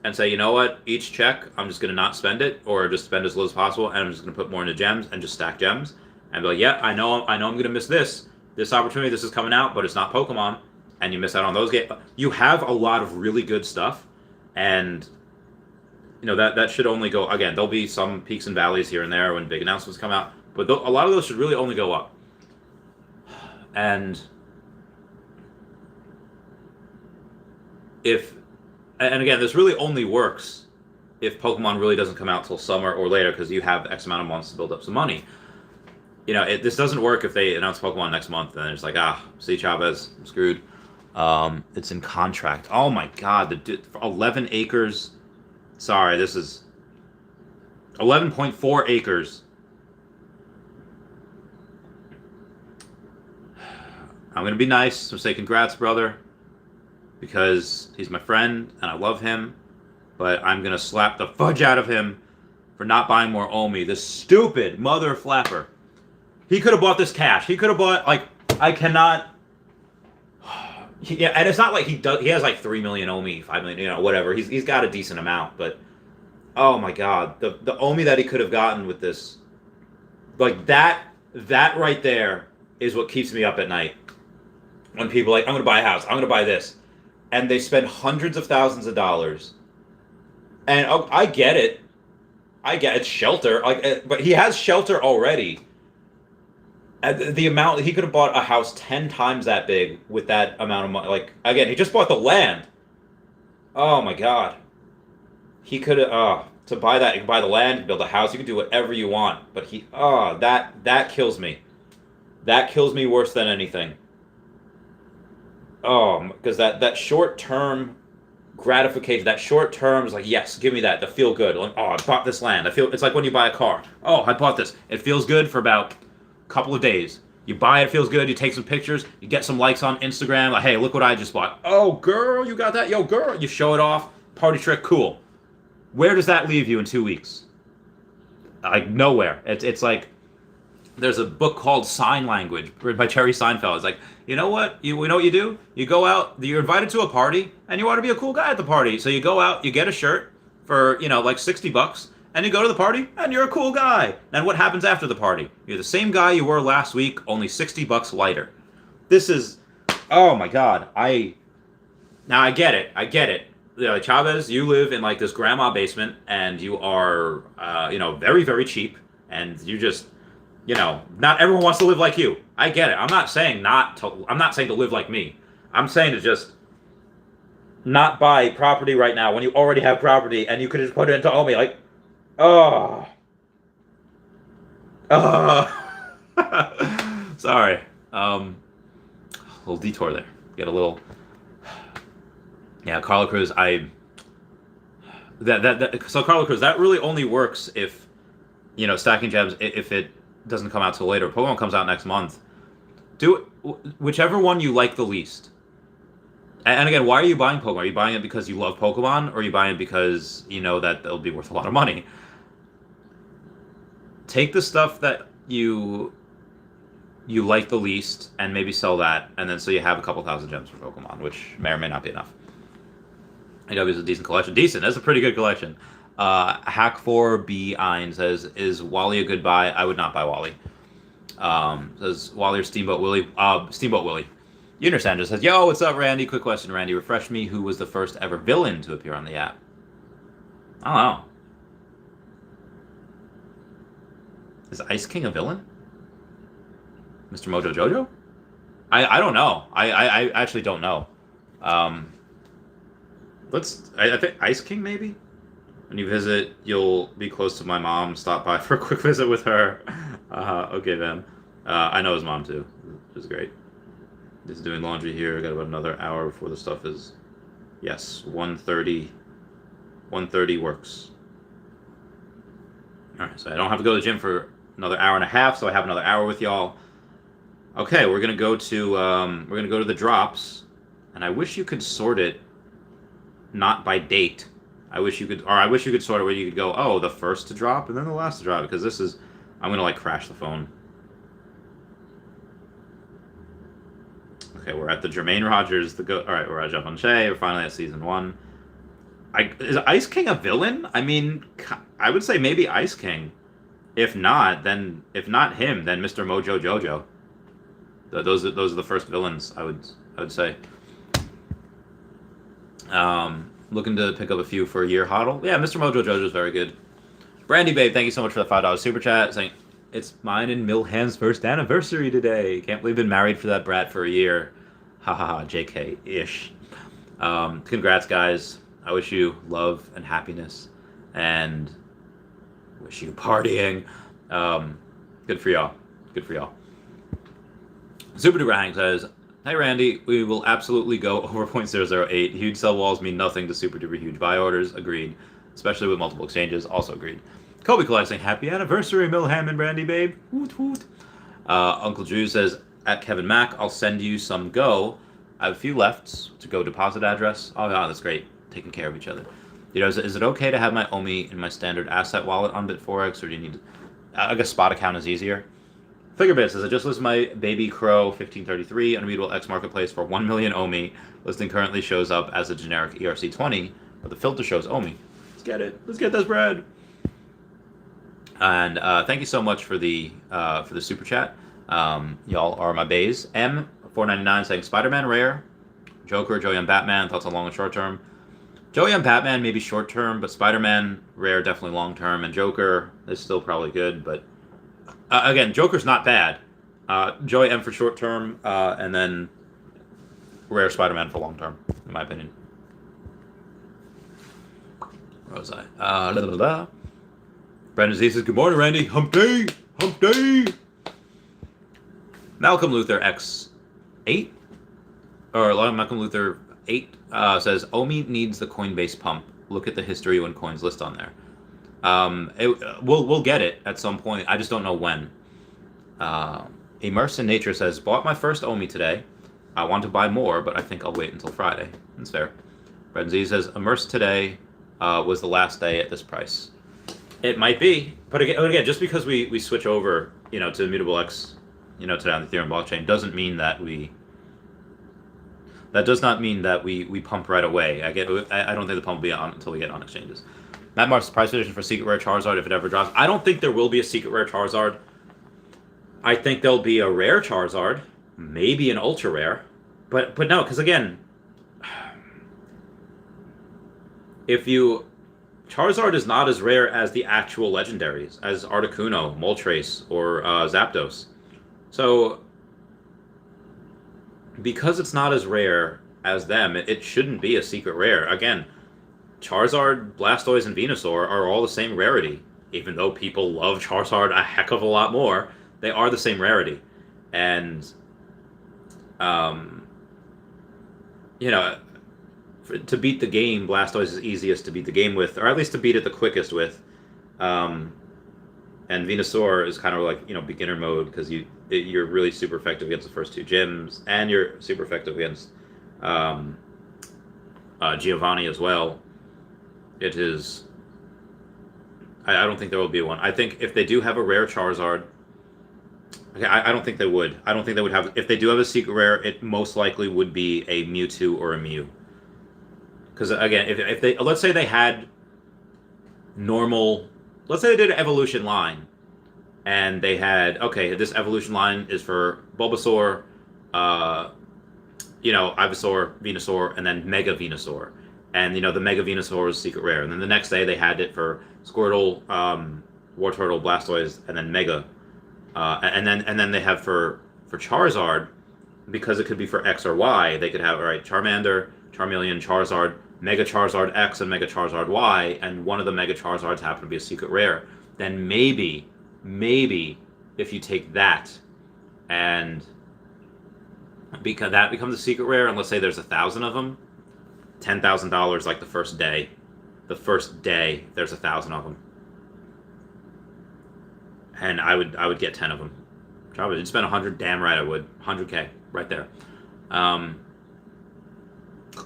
and say, you know what, each check, I'm just going to not spend it, or just spend as little as possible, and I'm just going to put more into gems and just stack gems, and be like, yeah, I know I'm going to miss this opportunity. This is coming out, but it's not Pokemon, and you miss out on those games. You have a lot of really good stuff, and that should only go. Again, there'll be some peaks and valleys here and there when big announcements come out, but a lot of those should really only go up. And again, this really only works if Pokemon really doesn't come out till summer or later, because you have X amount of months to build up some money. This doesn't work if they announce Pokemon next month and it's like, see, Chavez, I'm screwed. It's in contract. Oh my God, for 11 acres. Sorry, this is 11.4 acres. I'm going to be nice, so say congrats, brother, because he's my friend and I love him, but I'm going to slap the fudge out of him for not buying more OMI. This stupid mother flapper. He could have bought this cash. He could have bought, I cannot. Yeah, and it's not like he has like 3 million OMI, 5 million, whatever. He's got a decent amount, but oh my God, the OMI that he could have gotten with this, that right there is what keeps me up at night. When people I'm going to buy a house, I'm going to buy this, and they spend hundreds of thousands of dollars. And I get it. It's shelter, but he has shelter already. The amount he could have bought a house 10 times that big with that amount of money. Again, he just bought the land. Oh my God. He could have to buy that. You can buy the land, you can build a house, you can do whatever you want. But that kills me. That kills me worse than anything. Because that short term gratification, that short term is like, yes, give me that. The feel good. I bought this land. It's like when you buy a car. I bought this. It feels good for about couple of days. You buy it, feels good, you take some pictures, you get some likes on Instagram, like, hey, look what I just bought. Oh, girl, you got that? Yo, girl. You show it off, party trick, cool. Where does that leave you in 2 weeks? Nowhere. It's like, there's a book called Sign Language, written by Jerry Seinfeld. It's like, you know what? You know what you do? You go out, you're invited to a party, and you want to be a cool guy at the party. So you go out, you get a shirt for, like $60, and you go to the party, and you're a cool guy. And what happens after the party? You're the same guy you were last week, only $60 lighter. This is, oh my God. Now I get it. Chavez, you live in this grandma basement, and you are, very, very cheap, and you just, not everyone wants to live like you. I get it. I'm not saying to live like me. I'm saying to just not buy property right now when you already have property, and you could just put it into OMI, sorry. A little detour there. Get a little. Yeah, Carlo Cruz. So Carlo Cruz, that really only works if, stacking gems. If it doesn't come out till later, Pokemon comes out next month. Do whichever one you like the least. And again, why are you buying Pokemon? Are you buying it because you love Pokemon, or are you buying it because you know that they'll be worth a lot of money? Take the stuff that you like the least and maybe sell that, and then so you have a couple thousand gems for Pokemon, which may or may not be enough. AW is a decent collection. Decent. That's a pretty good collection. Hack4B9 says, is Wally a good buy? I would not buy Wally. Says Wally or Steamboat Willie? Steamboat Willie. Unisandra says, yo, what's up, Randy? Quick question, Randy. Refresh me, who was the first ever villain to appear on the app? I don't know. Is Ice King a villain? Mr. Mojo Jojo? I don't know. I actually don't know. Um, I think Ice King maybe. When you visit, you'll be close to my mom. Stop by for a quick visit with her. Okay, then. I know his mom too, which is great. He's doing laundry here. Got about another hour before the stuff is. Yes, 1:30. 1:30 works. All right, so I don't have to go to the gym for another hour and a half, so I have another hour with y'all. Okay, we're gonna go to the drops, and I wish you could sort it not by date. I wish you could sort it where you could go, oh, the first to drop and then the last to drop, because this is, I'm gonna like crash the phone. Okay, we're at the Jermaine Rogers, all right, we're at Jeff on Shea. We're finally at season 1. Is Ice King a villain? I mean, I would say maybe Ice King. If not him, then Mr. Mojo Jojo. Those are the first villains, I would say. Looking to pick up a few for a year hodl. Yeah, Mr. Mojo Jojo is very good. Brandy Babe, thank you so much for the $5 super chat. Saying it's mine and Milham's first anniversary today. Can't believe been married for that brat for a year. Ha ha ha. JK ish. Congrats, guys. I wish you love and happiness, and wish you partying. Good for y'all. Good for y'all. Super Duper Hang says, "Hey Randy, we will absolutely go over 0.008. Huge sell walls mean nothing to super duper huge buy orders. Agreed. Especially with multiple exchanges. Also agreed." Kobe collecting, happy anniversary, Milham and Brandy Babe. Woot woot. Uncle Drew says, at Kevin Mack, I'll send you some Go. I have a few left to Go deposit address. Oh, yeah, that's great. Taking care of each other. You know, is it okay to have my OMI in my standard asset wallet on Bit4X, or do you need? I guess spot account is easier. Figurebit says, I just listed my Baby Crow 1533 on Immutable X Marketplace for 1 million OMI. Listing currently shows up as a generic ERC20, but the filter shows OMI. Let's get it. Let's get this bread. And thank you so much for the super chat. Y'all are my bays. M499 saying Spider-Man rare, Joker, Joey on Batman. Thoughts on long and short term? Joey on Batman maybe short term, but Spider-Man rare definitely long term, and Joker is still probably good. But again, Joker's not bad. Joey M for short term, and then rare Spider-Man for long term, in my opinion. Where was I? Brendan Z says, good morning, Randy. Hump day! Hump day! Malcolm Luther X8, or Malcolm Luther 8 says, OMI needs the Coinbase pump. Look at the history when coins list on there. We'll get it at some point. I just don't know when. Immersed in Nature says, bought my first OMI today. I want to buy more, but I think I'll wait until Friday. That's fair. Brendan Z says, Immersed today was the last day at this price. It might be, but again, just because we switch over, to Immutable X, today on the Ethereum blockchain, doesn't mean that that does not mean that we pump right away. I don't think the pump will be on until we get on exchanges. Matt Mark's price prediction for Secret Rare Charizard if it ever drops. I don't think there will be a Secret Rare Charizard. I think there'll be a rare Charizard, maybe an ultra rare, but no, because again, Charizard is not as rare as the actual legendaries, as Articuno, Moltres, or Zapdos. So, because it's not as rare as them, it shouldn't be a secret rare. Again, Charizard, Blastoise, and Venusaur are all the same rarity. Even though people love Charizard a heck of a lot more, they are the same rarity. And, to beat the game, Blastoise is easiest to beat the game with, or at least to beat it the quickest with. And Venusaur is kind of like, beginner mode, because you're really super effective against the first two gyms, and you're super effective against Giovanni as well. It is... I don't think there will be one. I think if they do have a rare Charizard... Okay, I don't think they would. I don't think they would have... If they do have a secret rare, it most likely would be a Mewtwo or a Mew. Because again, if they, let's say they had normal, let's say they did an evolution line, and they had, okay, this evolution line is for Bulbasaur, Ivysaur, Venusaur, and then Mega Venusaur, and the Mega Venusaur was secret rare, and then the next day they had it for Squirtle, Wartortle, Blastoise, and then Mega, and then they have for Charizard, because it could be for X or Y, they could have, all right, Charmander, Charmeleon, Charizard, Mega Charizard X and Mega Charizard Y, and one of the Mega Charizards happen to be a secret rare, then maybe if you take that and because that becomes a secret rare, and let's say there's 1,000 of them, $10,000 like the first day. The first day there's 1,000 of them, and I would get 10 of them. Probably you'd spend 100. Damn right I would. 100K right there.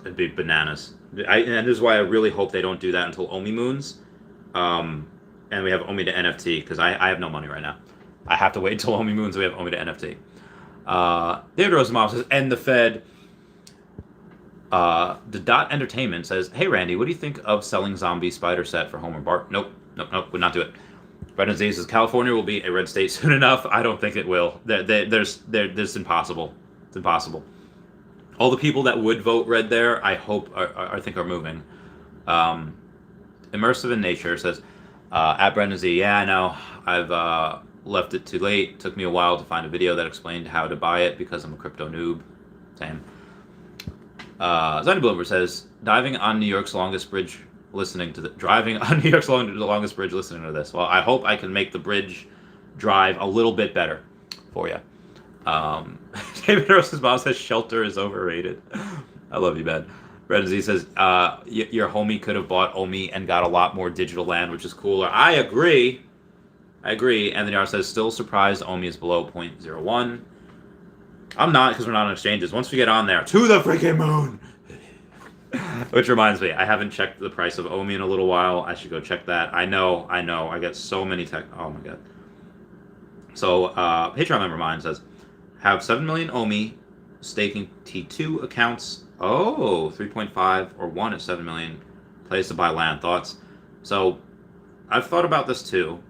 It'd be bananas. And this is why I really hope they don't do that until OMI moons, and we have OMI to NFT, because I have no money right now. I have to wait until OMI moons. So we have OMI to NFT. David Rosenbaum says, and the Fed. The Dot Entertainment says, hey Randy, what do you think of selling zombie spider set for Homer Bart? Nope, would not do it. Brendan Z says, California will be a red state soon enough. I don't think it will. There's impossible. It's impossible. All the people that would vote red there, I hope, I think are moving. Immersive in Nature says, at Brendan Z, yeah, I know. I've left it too late. Took me a while to find a video that explained how to buy it because I'm a crypto noob. Same. Zonny Bloomer says, driving on New York's longest bridge listening to this. Well, I hope I can make the bridge drive a little bit better for you. David Rose's mom says shelter is overrated. I love you, man. Brendan Z says, your homie could have bought OMI and got a lot more digital land, which is cooler. I agree. Anthony R says, still surprised OMI is below 0.01. I'm not, because we're not on exchanges. Once we get on there, to the freaking moon! Which reminds me, I haven't checked the price of OMI in a little while. I should go check that. I know. I get so many oh my god. So, Patreon member mine says, have 7 million OMI, staking T2 accounts. Oh, 3.5 or 1 at 7 million. Place to buy land. Thoughts? So, I've thought about this too.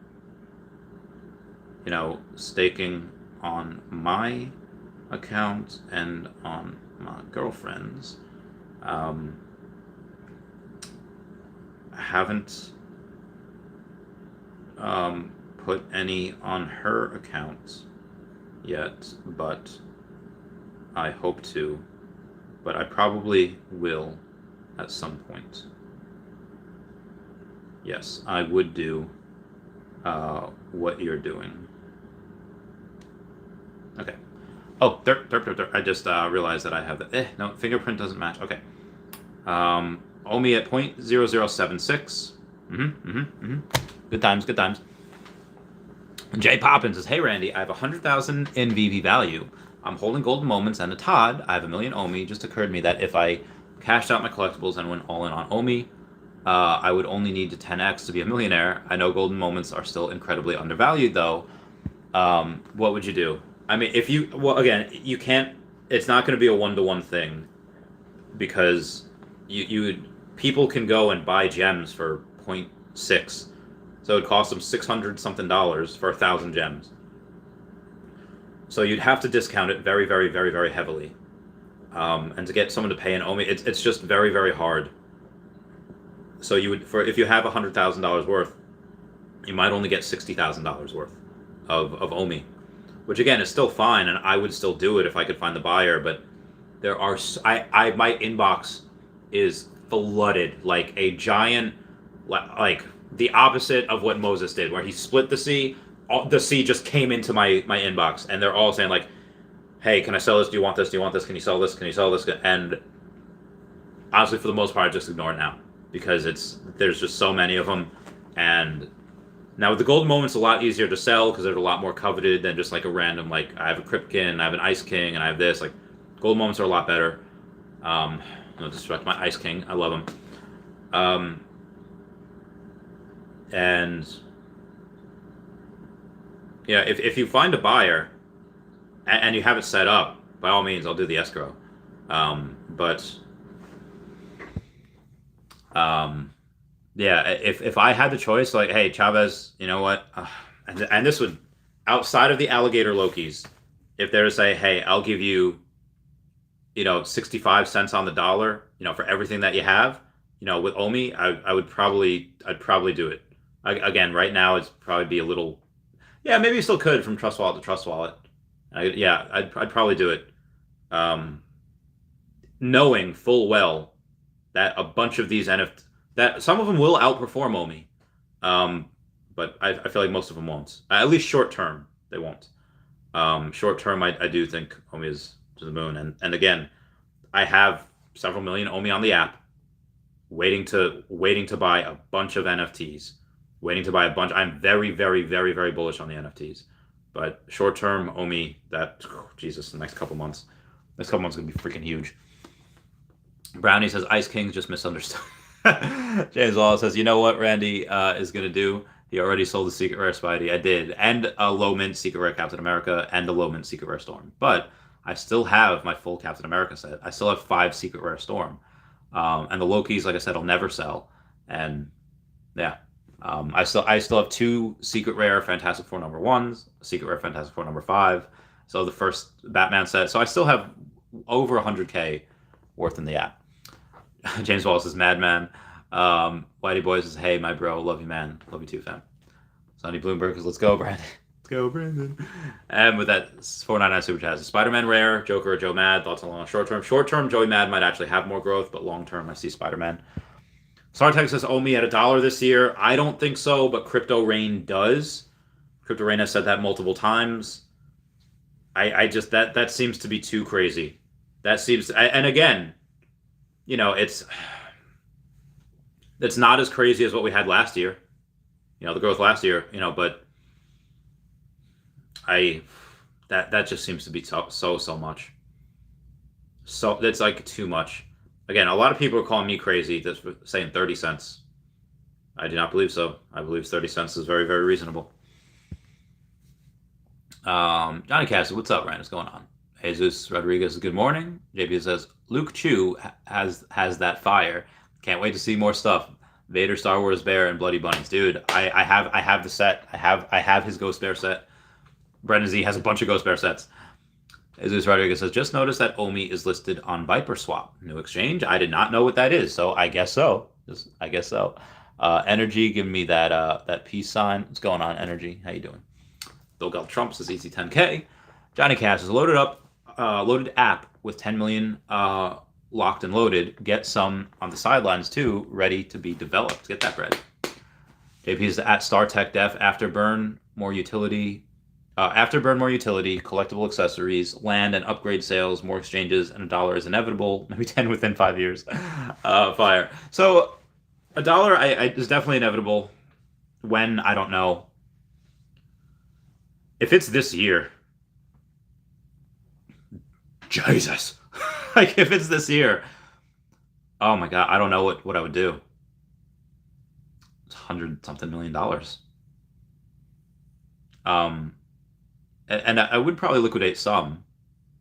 You know, staking on my account and on my girlfriend's. Haven't put any on her account yet, but I hope to. But I probably will at some point. Yes, I would do what you're doing. Okay. Oh, derp. I just realized that I have that. No, fingerprint doesn't match. Okay. OMI at 0.0076. Good times. Jay Poppins says, hey Randy, I have 100,000 in VV value. I'm holding golden moments and a Todd. I have 1 million OMI. Just occurred to me that if I cashed out my collectibles and went all in on OMI, I would only need to 10x to be a millionaire. I know golden moments are still incredibly undervalued though. What would you do? I mean, if you, well, again, you can't, it's not going to be a one-to-one thing, because people can go and buy gems for 0.6. So it costs them $600 something for 1,000 gems. So you'd have to discount it very, very, very, very heavily. And to get someone to pay an OMI, it's just very, very hard. So you would, if you have $100,000 worth, you might only get $60,000 worth of OMI. Which again is still fine, and I would still do it if I could find the buyer. But there are, my inbox is flooded like a giant, like the opposite of what Moses did, where he split the sea. The sea just came into my inbox, and they're all saying like, "Hey, can I sell this? Do you want this? Do you want this? Can you sell this? Can you sell this?" And honestly, for the most part, I just ignore it now, because there's just so many of them, and now with the golden moments, a lot easier to sell because they're a lot more coveted than just like a random, like I have a Crypt King, I have an Ice King, and I have this. Like golden moments are a lot better. No disrespect my Ice King, I love him. And yeah, if you find a buyer and you have it set up, by all means, I'll do the escrow. Yeah, if I had the choice, like, hey, Chavez, you know what? And this would, outside of the alligator Lokis, if they were to say, hey, I'll give you, 65 cents on the dollar, for everything that you have, with OMI, I'd probably do it. Again, right now, it's probably be a little, yeah, maybe you still could from Trust Wallet to Trust Wallet. I'd probably do it. knowing full well that a bunch of these NFTs, that some of them will outperform OMI, but I feel like most of them won't. At least short term, they won't. Short term, I do think OMI is to the moon. And again, I have several million OMI on the app, waiting to buy a bunch of NFTs, waiting to buy a bunch. I'm very, very, very, very bullish on the NFTs. But short term, OMI, Jesus, the next couple months is going to be freaking huge. Brownie says, Ice King's just misunderstood. James Wallace says, you know what Randy is going to do? He already sold the Secret Rare Spidey. I did. And a low mint Secret Rare Captain America and a low mint Secret Rare Storm. But I still have my full Captain America set. I still have 5 Secret Rare Storm. And the Lokis, like I said, will never sell. And yeah. I still have 2 Secret Rare Fantastic Four number 1s, Secret Rare Fantastic Four number 5. So the first Batman set. So I still have over 100K worth in the app. James Wallace is Madman. Whitey Boy says, hey, my bro, love you, man. Love you too, fam. Sonny Bloomberg says, let's go, Brandon. Let's go, Brandon. And with that, 499 Super Chat. Spider-Man rare, Joker or Joe Mad. Thoughts on long short term? Short term, Joey Mad might actually have more growth, but long term, I see Spider-Man. Sartek says, OMI at $1 this year. I don't think so, but Crypto Rain does. Crypto Rain has said that multiple times. I just, that seems to be too crazy. That seems, and again, you know, it's not as crazy as what we had last year. You know, the growth last year, you know, but that just seems to be so much. So it's like too much. Again, a lot of people are calling me crazy just for saying 30 cents. I do not believe so. I believe 30 cents is very, very reasonable. Johnny Cassidy, what's up, Ryan? What's going on? Jesus Rodriguez, good morning. JP says, Luke Chu has that fire. Can't wait to see more stuff. Vader, Star Wars Bear, and Bloody Bunnies. Dude, I have the set. I have his Ghost Bear set. Brendan Z has a bunch of Ghost Bear sets. Jesus Rodriguez says, just noticed that OMI is listed on Viper Swap. New exchange? I did not know what that is, so I guess so. I guess so. Energy, give me that peace sign. What's going on, Energy? How you doing? Dogal Trump says easy 10K. Johnny Cash is loaded app with 10 million locked and loaded. Get some on the sidelines too, ready to be developed. Get that bread. JP is at StarTech Def. Afterburn more utility, collectible accessories, land and upgrade sales, more exchanges, and $1 is inevitable. Maybe 10 within 5 years. Fire. So $1 is definitely inevitable. When, I don't know. If it's this year, Jesus. Like, if it's this year, oh my God, I don't know what I would do. It's $100-something million. And I would probably liquidate some,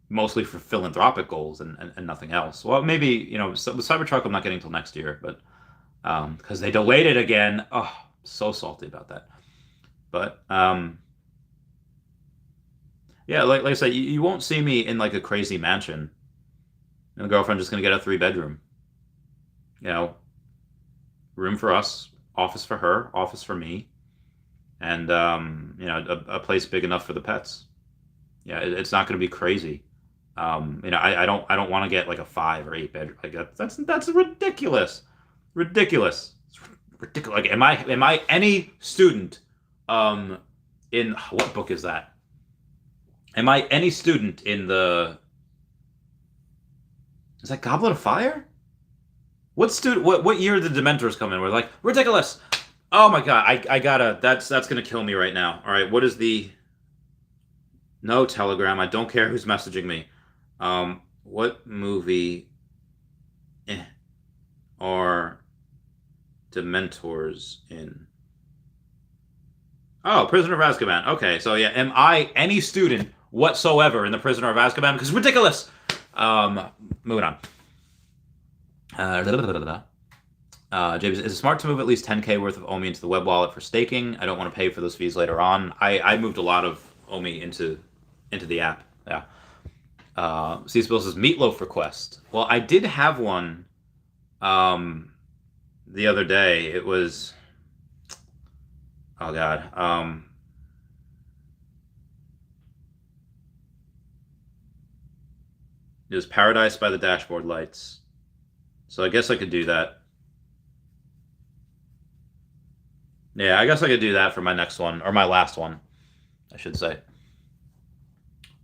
mostly for philanthropic goals and nothing else. Well, maybe, you know, with Cybertruck, I'm not getting until next year, but because they delayed it again. Oh, so salty about that. But yeah, like I said, you won't see me in like a crazy mansion. And the girlfriend just gonna get a 3-bedroom. You know, room for us, office for her, office for me, and you know, a place big enough for the pets. Yeah, it's not gonna be crazy. You know, I don't want to get like a 5 or 8 bedroom. Like that's ridiculous, ridiculous. It's ridiculous. Like, am I any student? In what book is that? Am I any student in the... Is that Goblet of Fire? What year did the Dementors come in? We're like, ridiculous! Oh my God, I gotta... That's gonna kill me right now. Alright, what is the... No Telegram, I don't care who's messaging me. What movie... are Dementors in? Oh, Prisoner of Azkaban. Okay, so yeah, am I any student whatsoever in the Prisoner of Azkaban? Because ridiculous. Moving on. James, is it smart to move at least 10K worth of OMI into the web wallet for staking? I don't want to pay for those fees later on. I moved a lot of OMI into the app. Yeah. C-Spill says meatloaf request. Well, I did have one the other day. It was... Oh God. Is Paradise by the Dashboard Lights. So I guess I could do that. Yeah, I guess I could do that for my next one, or my last one, I should say.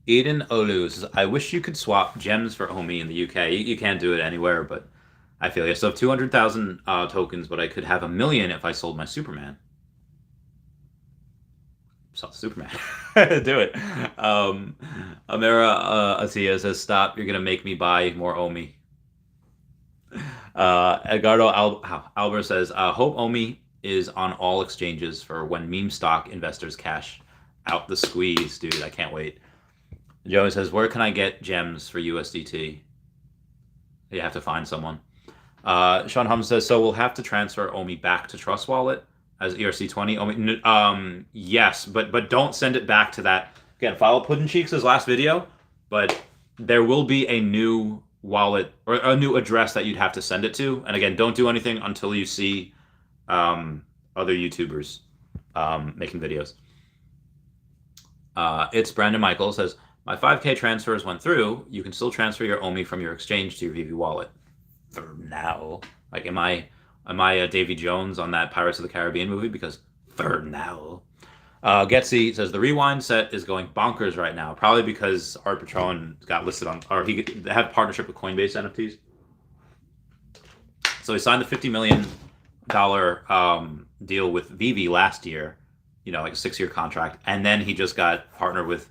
Eden Olu says, I wish you could swap gems for OMI in the UK. You can't do it anywhere, but I feel you. So I have 200,000 tokens, but I could have 1 million if I sold my Superman. Sell Superman. Do it. Amira Atia says, stop. You're going to make me buy more OMI. Edgardo Albert says, hope OMI is on all exchanges for when meme stock investors cash out the squeeze. Dude, I can't wait. Joey says, where can I get gems for USDT? You have to find someone. Sean Hum says, so we'll have to transfer OMI back to Trust Wallet as ERC20. OMI, yes, but don't send it back to that. Again, follow Puddin' Cheeks' last video, but there will be a new wallet or a new address that you'd have to send it to. And again, don't do anything until you see other YouTubers making videos. It's Brandon Michael says, my 5K transfers went through. You can still transfer your OMI from your exchange to your Veve wallet. For now. Like, am I Davy Jones on that Pirates of the Caribbean movie? Because for now. Getsy says, the Rewind set is going bonkers right now. Probably because Art Patron got listed on, or he had a partnership with Coinbase NFTs. So he signed the $50 million deal with Veve last year, like a 6-year contract. And then he just got partnered with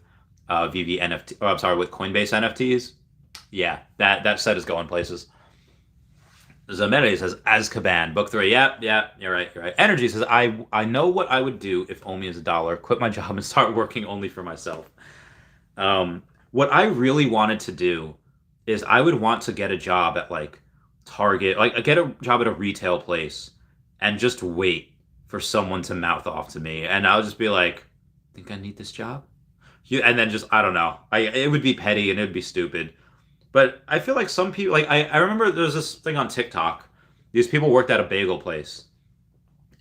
Veve NFT, with Coinbase NFTs. Yeah, that set is going places. Zamere says, Azkaban, book 3. Yeah, you're right. Energy says, I know what I would do if OMI is $1, quit my job and start working only for myself. What I really wanted to do is I would want to get a job at like Target, like get a job at a retail place and just wait for someone to mouth off to me. And I'll just be like, think I need this job? And then just, I don't know. It would be petty and it would be stupid. But I feel like some people, like I remember there was this thing on TikTok. These people worked at a bagel place.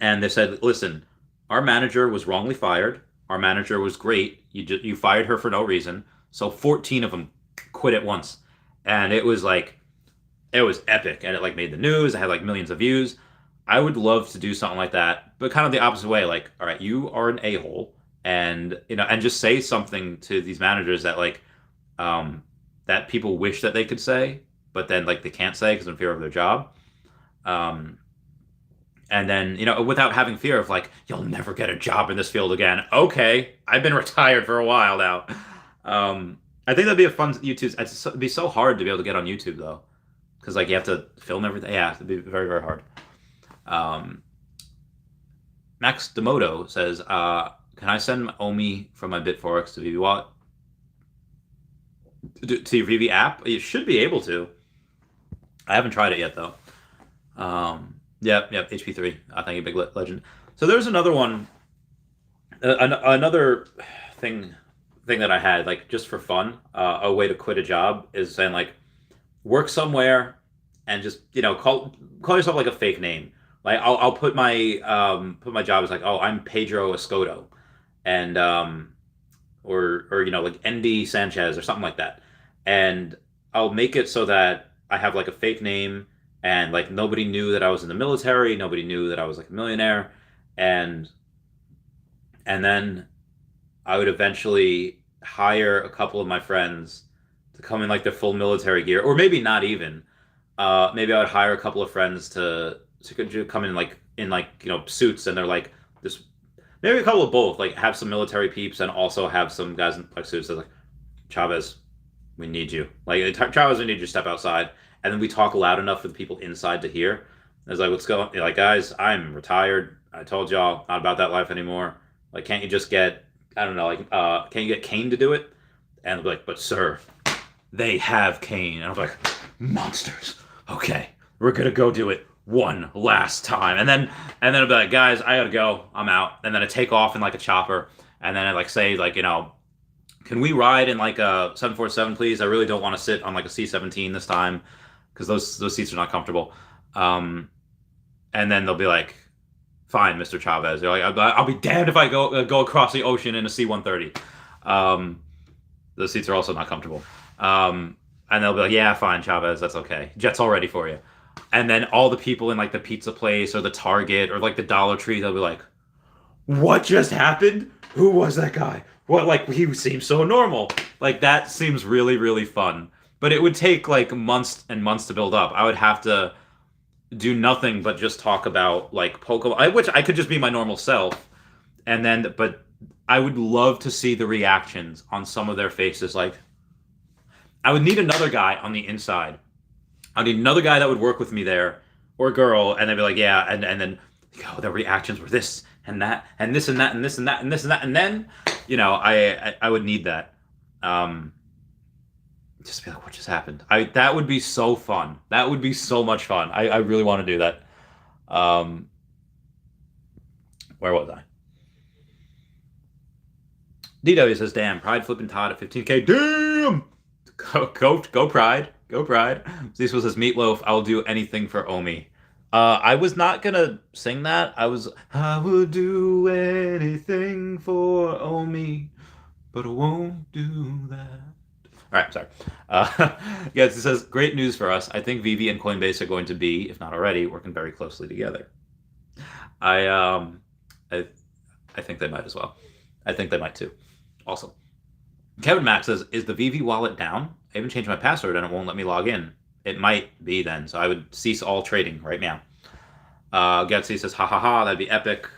And they said, listen, our manager was wrongly fired. Our manager was great. You fired her for no reason. So 14 of them quit at once. And it was like, it was epic. And it like made the news. It had like millions of views. I would love to do something like that. But kind of the opposite way. Like, all right, you are an a-hole. And, and just say something to these managers that like, that people wish that they could say, but then like they can't say because in fear of their job. And then, without having fear of like, you'll never get a job in this field again. Okay, I've been retired for a while now. I think that'd be a fun YouTube. It'd be so hard to be able to get on YouTube though. Because like you have to film everything. Yeah, it'd be very, very hard. Max Demoto says, can I send OMI from my BitForex to Veve wallet? To your Veve app? You should be able to. I haven't tried it yet though. Yeah, HP3. Thank you, Big Legend. So there's another one, another thing that I had like just for fun. A way to quit a job is saying like, work somewhere and just call yourself like a fake name. Like I'll put my job as like, oh, I'm Pedro Escoto, and or like ND Sanchez or something like that, and I'll make it so that I have like a fake name and like nobody knew that I was in the military, nobody knew that I was like a millionaire, and then I would eventually hire a couple of my friends to come in like their full military gear, or maybe not even. Maybe I would hire a couple of friends to come in like suits, and they're like this. Maybe a couple of both, like have some military peeps and also have some guys in like suits that like, Chavez, we need you. Like Chavez, we need you to step outside. And then we talk loud enough for the people inside to hear. It's like, what's going on? Like, guys, I'm retired. I told y'all not about that life anymore. Like, can't you just get, I don't know, like, can't you get Kane to do it? And they'll be like, but sir, they have Kane. And I'm like, monsters. Okay, we're gonna go do it one last time. And then I'll be like, guys, I gotta go. I'm out. And then I take off in like a chopper. And then I like say like, can we ride in like a 747, please? I really don't want to sit on like a C-17 this time because those seats are not comfortable. And then they'll be like, fine, Mr. Chavez. They're like, I'll be damned if I go across the ocean in a C-130. Those seats are also not comfortable. And they'll be like, yeah, fine, Chavez, that's okay. Jet's all ready for you. And then all the people in like the pizza place or the Target or like the Dollar Tree, they'll be like, what just happened? Who was that guy? What, like, he seems so normal. Like, that seems really, really fun. But it would take like months and months to build up. I would have to do nothing but just talk about like Pokemon, which I could just be my normal self. And then, but I would love to see the reactions on some of their faces. Like, I would need another guy on the inside. I'd need another guy that would work with me there, or girl, and they'd be like, yeah, and then, oh, the reactions were this and that, and this and that, and this and that, and this and that, and then, I would need that. Just be like, what just happened? That would be so fun. That would be so much fun. I really want to do that. Where was I? DW says, damn, Pride flipping Todd at 15K. Damn! Go Pride. Go Pride. This was his Meatloaf. I will do anything for Omi. I was not gonna sing that. I would do anything for Omi, but I won't do that. All right, sorry. Yes, it says, great news for us. I think Veve and Coinbase are going to be, if not already, working very closely together. I think they might as well. I think they might too. Awesome. Kevin Max says, is the Veve wallet down? I haven't changed my password and it won't let me log in. It might be then, so I would cease all trading right now. Getsy says, ha ha ha, that'd be epic.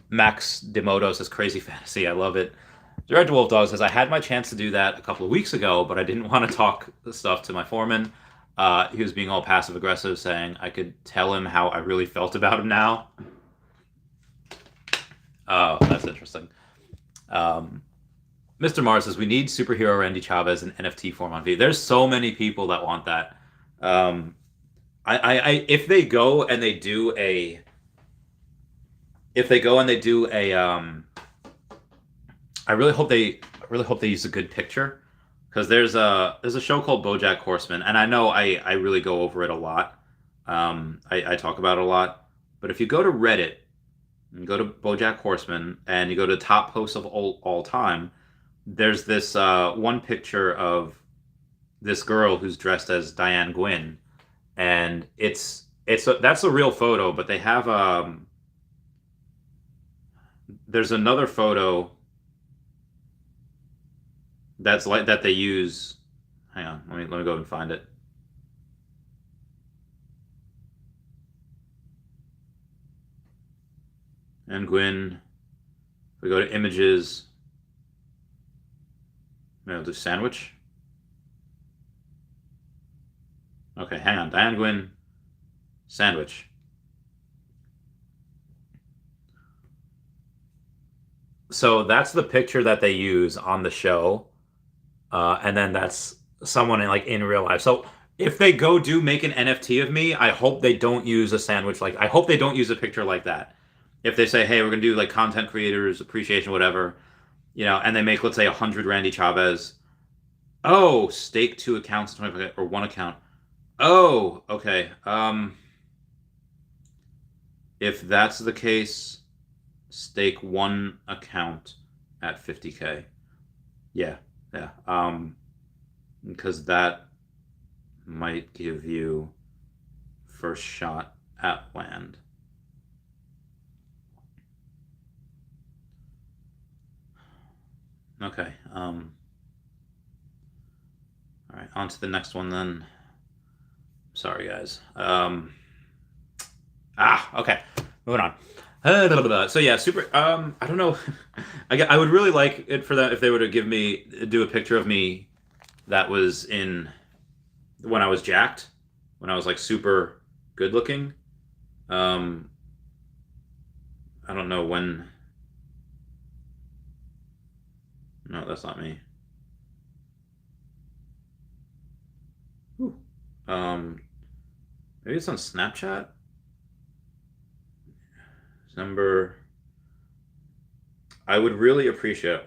Max Demodo says, crazy fantasy, I love it. Director Wolf Dog says, I had my chance to do that a couple of weeks ago, but I didn't want to talk the stuff to my foreman. He was being all passive aggressive, saying I could tell him how I really felt about him now. Oh, that's interesting. Mr. Mars says, we need superhero Randy Chavez in NFT form on Veve. There's so many people that want that. If they go and they do a I really hope they use a good picture, because there's a show called BoJack Horseman, and I know I really go over it a lot. I talk about it a lot, but if you go to Reddit and go to BoJack Horseman and you go to top posts of all time, there's this one picture of this girl who's dressed as Diane Gwynn, and that's a real photo, but they have there's another photo that's like that they use. Hang on, let me go and find it. And Gwyn, if we go to images, maybe I'll do sandwich. Okay, hang on, Diane Gwynn, sandwich. So that's the picture that they use on the show. And then that's someone in real life. So if they do make an NFT of me, I hope they don't use a sandwich. I hope they don't use a picture like that. If they say, hey, we're going to do content creators appreciation, whatever, and they make, let's say, 100 Randy Chavez. Oh, stake 2 accounts or 1 account. Oh, okay. If that's the case, stake 1 account at 50K. Yeah. Because that might give you first shot at land. Okay. All right, on to the next one then. Sorry, guys. Okay. Moving on. So yeah, super. I don't know. I would really like it for them if they were to do a picture of me that was in when I was jacked, when I was super good looking. I don't know when. No, that's not me. Ooh. Maybe it's on Snapchat. Number. I would really appreciate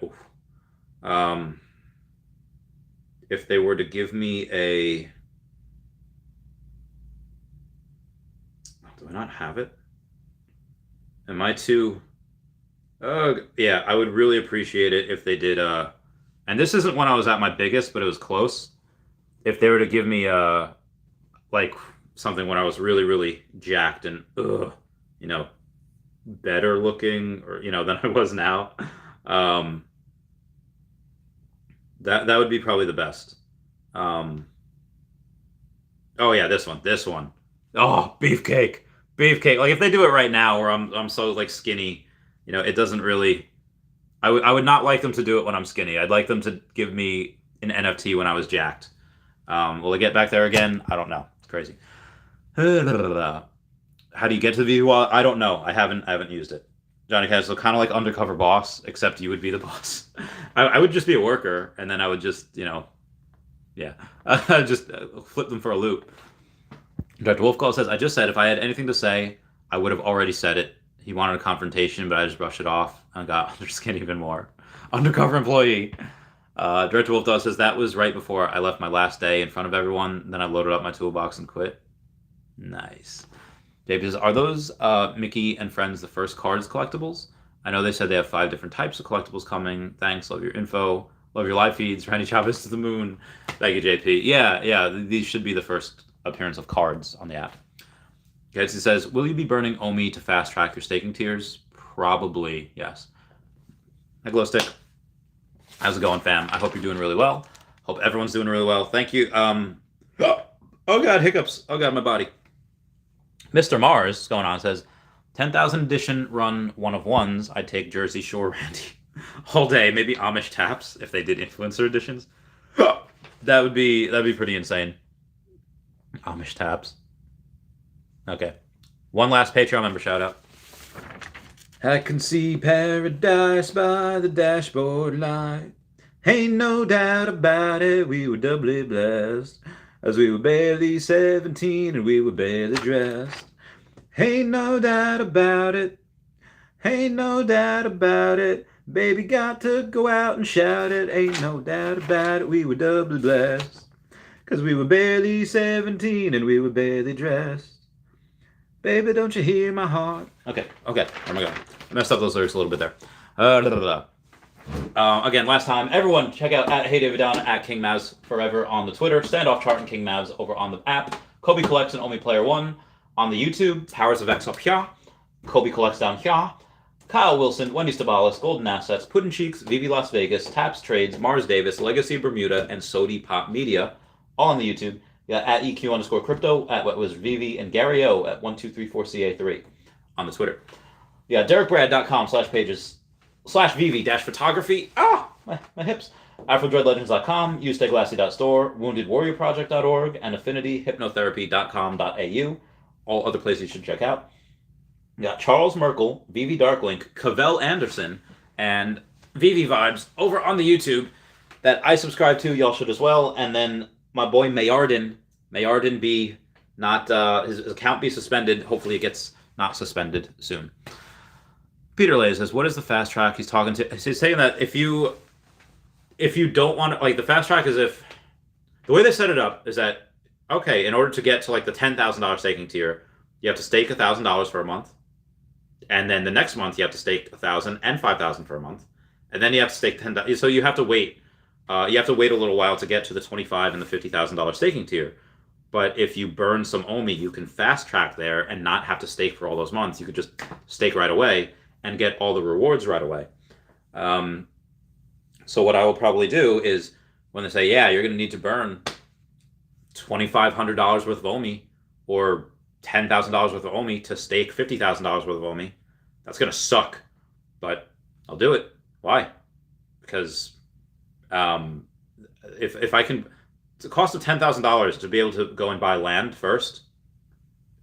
if they were to give me a. Do I not have it? Am I too? Yeah, I would really appreciate it if they did. And this isn't when I was at my biggest, but it was close. if they were to give me like something when I was really, really jacked and you know, better looking or than I was now, um, that would be probably the best. Um, oh yeah, this one. Oh, beefcake. Like if they do it right now, where I'm so like skinny, it doesn't really. I would not like them to do it when I'm skinny. I'd like them to give me an NFT when I was jacked. Will they get back there again? I don't know. It's crazy. How do you get to the Veve wallet? I don't know. I haven't used it. Johnny Cash, so kind of like undercover boss, except you would be the boss. I would just be a worker, and then I would just, yeah, just flip them for a loop. Dr. Wolfcall says, I just said if I had anything to say, I would have already said it. He wanted a confrontation, but I just brushed it off and got under skin even more. Undercover employee. Director Wolfdog says, that was right before I left my last day in front of everyone. Then I loaded up my toolbox and quit. Nice. Dave says, are those Mickey and Friends the first cards collectibles? I know they said they have 5 different types of collectibles coming. Thanks. Love your info. Love your live feeds. Randy Chavez to the moon. Thank you, JP. Yeah. These should be the first appearance of cards on the app. Okay, so it says, will you be burning OMI to fast track your staking tiers? Probably, yes. Hey, Glow Stick. How's it going, fam? I hope you're doing really well. Hope everyone's doing really well. Thank you. Oh God, hiccups. Oh God, my body. Mr. Mars, what's going on, says, 10,000 edition run 1 of 1s. I'd take Jersey Shore Randy all day. Maybe Amish Taps if they did influencer editions. That'd be pretty insane. Amish Taps. Okay. One last Patreon member shout out. I can see paradise by the dashboard light. Ain't no doubt about it, we were doubly blessed. As we were barely 17 and we were barely dressed. Ain't no doubt about it. Ain't no doubt about it. Baby got to go out and shout it. Ain't no doubt about it, we were doubly blessed. Cause we were barely 17 and we were barely dressed. Baby, don't you hear my heart? Okay. Oh my God. I messed up those lyrics a little bit there. Again, last time, everyone check out at HeyDavidDown, at King Mavs Forever on the Twitter, Standoff Chart and King Mavs over on the app, Kobe Collects and Only Player 1 on the YouTube, Powers of X up here, Kobe Collects down here, Kyle Willson, Wendy Stibalis, Golden Assets, Puddin' Cheeks, Veve Las Vegas, Taps Trades, Mars Davis, Legacy Bermuda, and Sodi Pop Media, all on the YouTube. You got at EQ_crypto, at what was Veve, and Gary O at 1234CA3 on the Twitter. You got DerekBrad.com/pages/Veve-photography. My hips. AfroDreadLegends.com, UseStayGlassy.store, WoundedWarriorProject.org, and AffinityHypnotherapy.com.au. All other places you should check out. You got Charles Merkel, Veve Darklink, Cavell Anderson, and Veve Vibes over on the YouTube that I subscribe to. Y'all should as well. And then my boy Mayarden be not his account be suspended. Hopefully it gets not suspended soon. Peter Lay says, what is the fast track he's talking to? He's saying that if you don't want to, like, the fast track is if the way they set it up is that, okay, in order to get to like the $10,000 staking tier, you have to stake $1,000 for a month. And then the next month you have to stake 1,000 and 5,000 for a month. And then you have to stake 10,000. So you have to wait. You have to wait a little while to get to the $25,000 and the $50,000 staking tier. But if you burn some OMI, you can fast track there and not have to stake for all those months. You could just stake right away and get all the rewards right away. So what I will probably do is when they say, yeah, you're going to need to burn $2,500 worth of OMI or $10,000 worth of OMI to stake $50,000 worth of OMI, that's going to suck. But I'll do it. Why? Because if I can, it's a cost of $10,000 to be able to go and buy land first.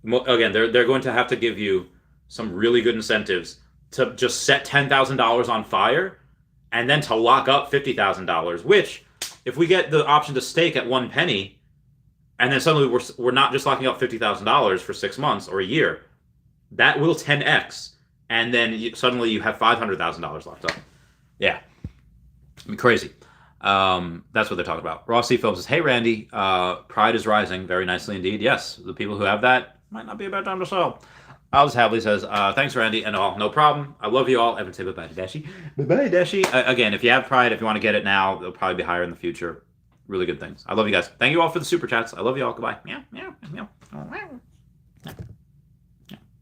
Again, they're going to have to give you some really good incentives to just set $10,000 on fire and then to lock up $50,000, which if we get the option to stake at 1 penny and then suddenly we're not just locking up $50,000 for 6 months or a year, that will 10x. And then suddenly you have $500,000 locked up. Yeah. I mean, crazy. That's what they're talking about. Ross C. Films says, hey, Randy, pride is rising very nicely indeed. Yes, the people who have that might not be a bad time to sell. Alice Havley says, thanks, Randy, and all. No problem. I love you all. Evan say bye-bye to Dashi. Bye-bye, Dashi. Again, if you have pride, if you want to get it now, it'll probably be higher in the future. really good things. I love you guys. Thank you all for the super chats. I love you all. Goodbye. Meow, meow, meow.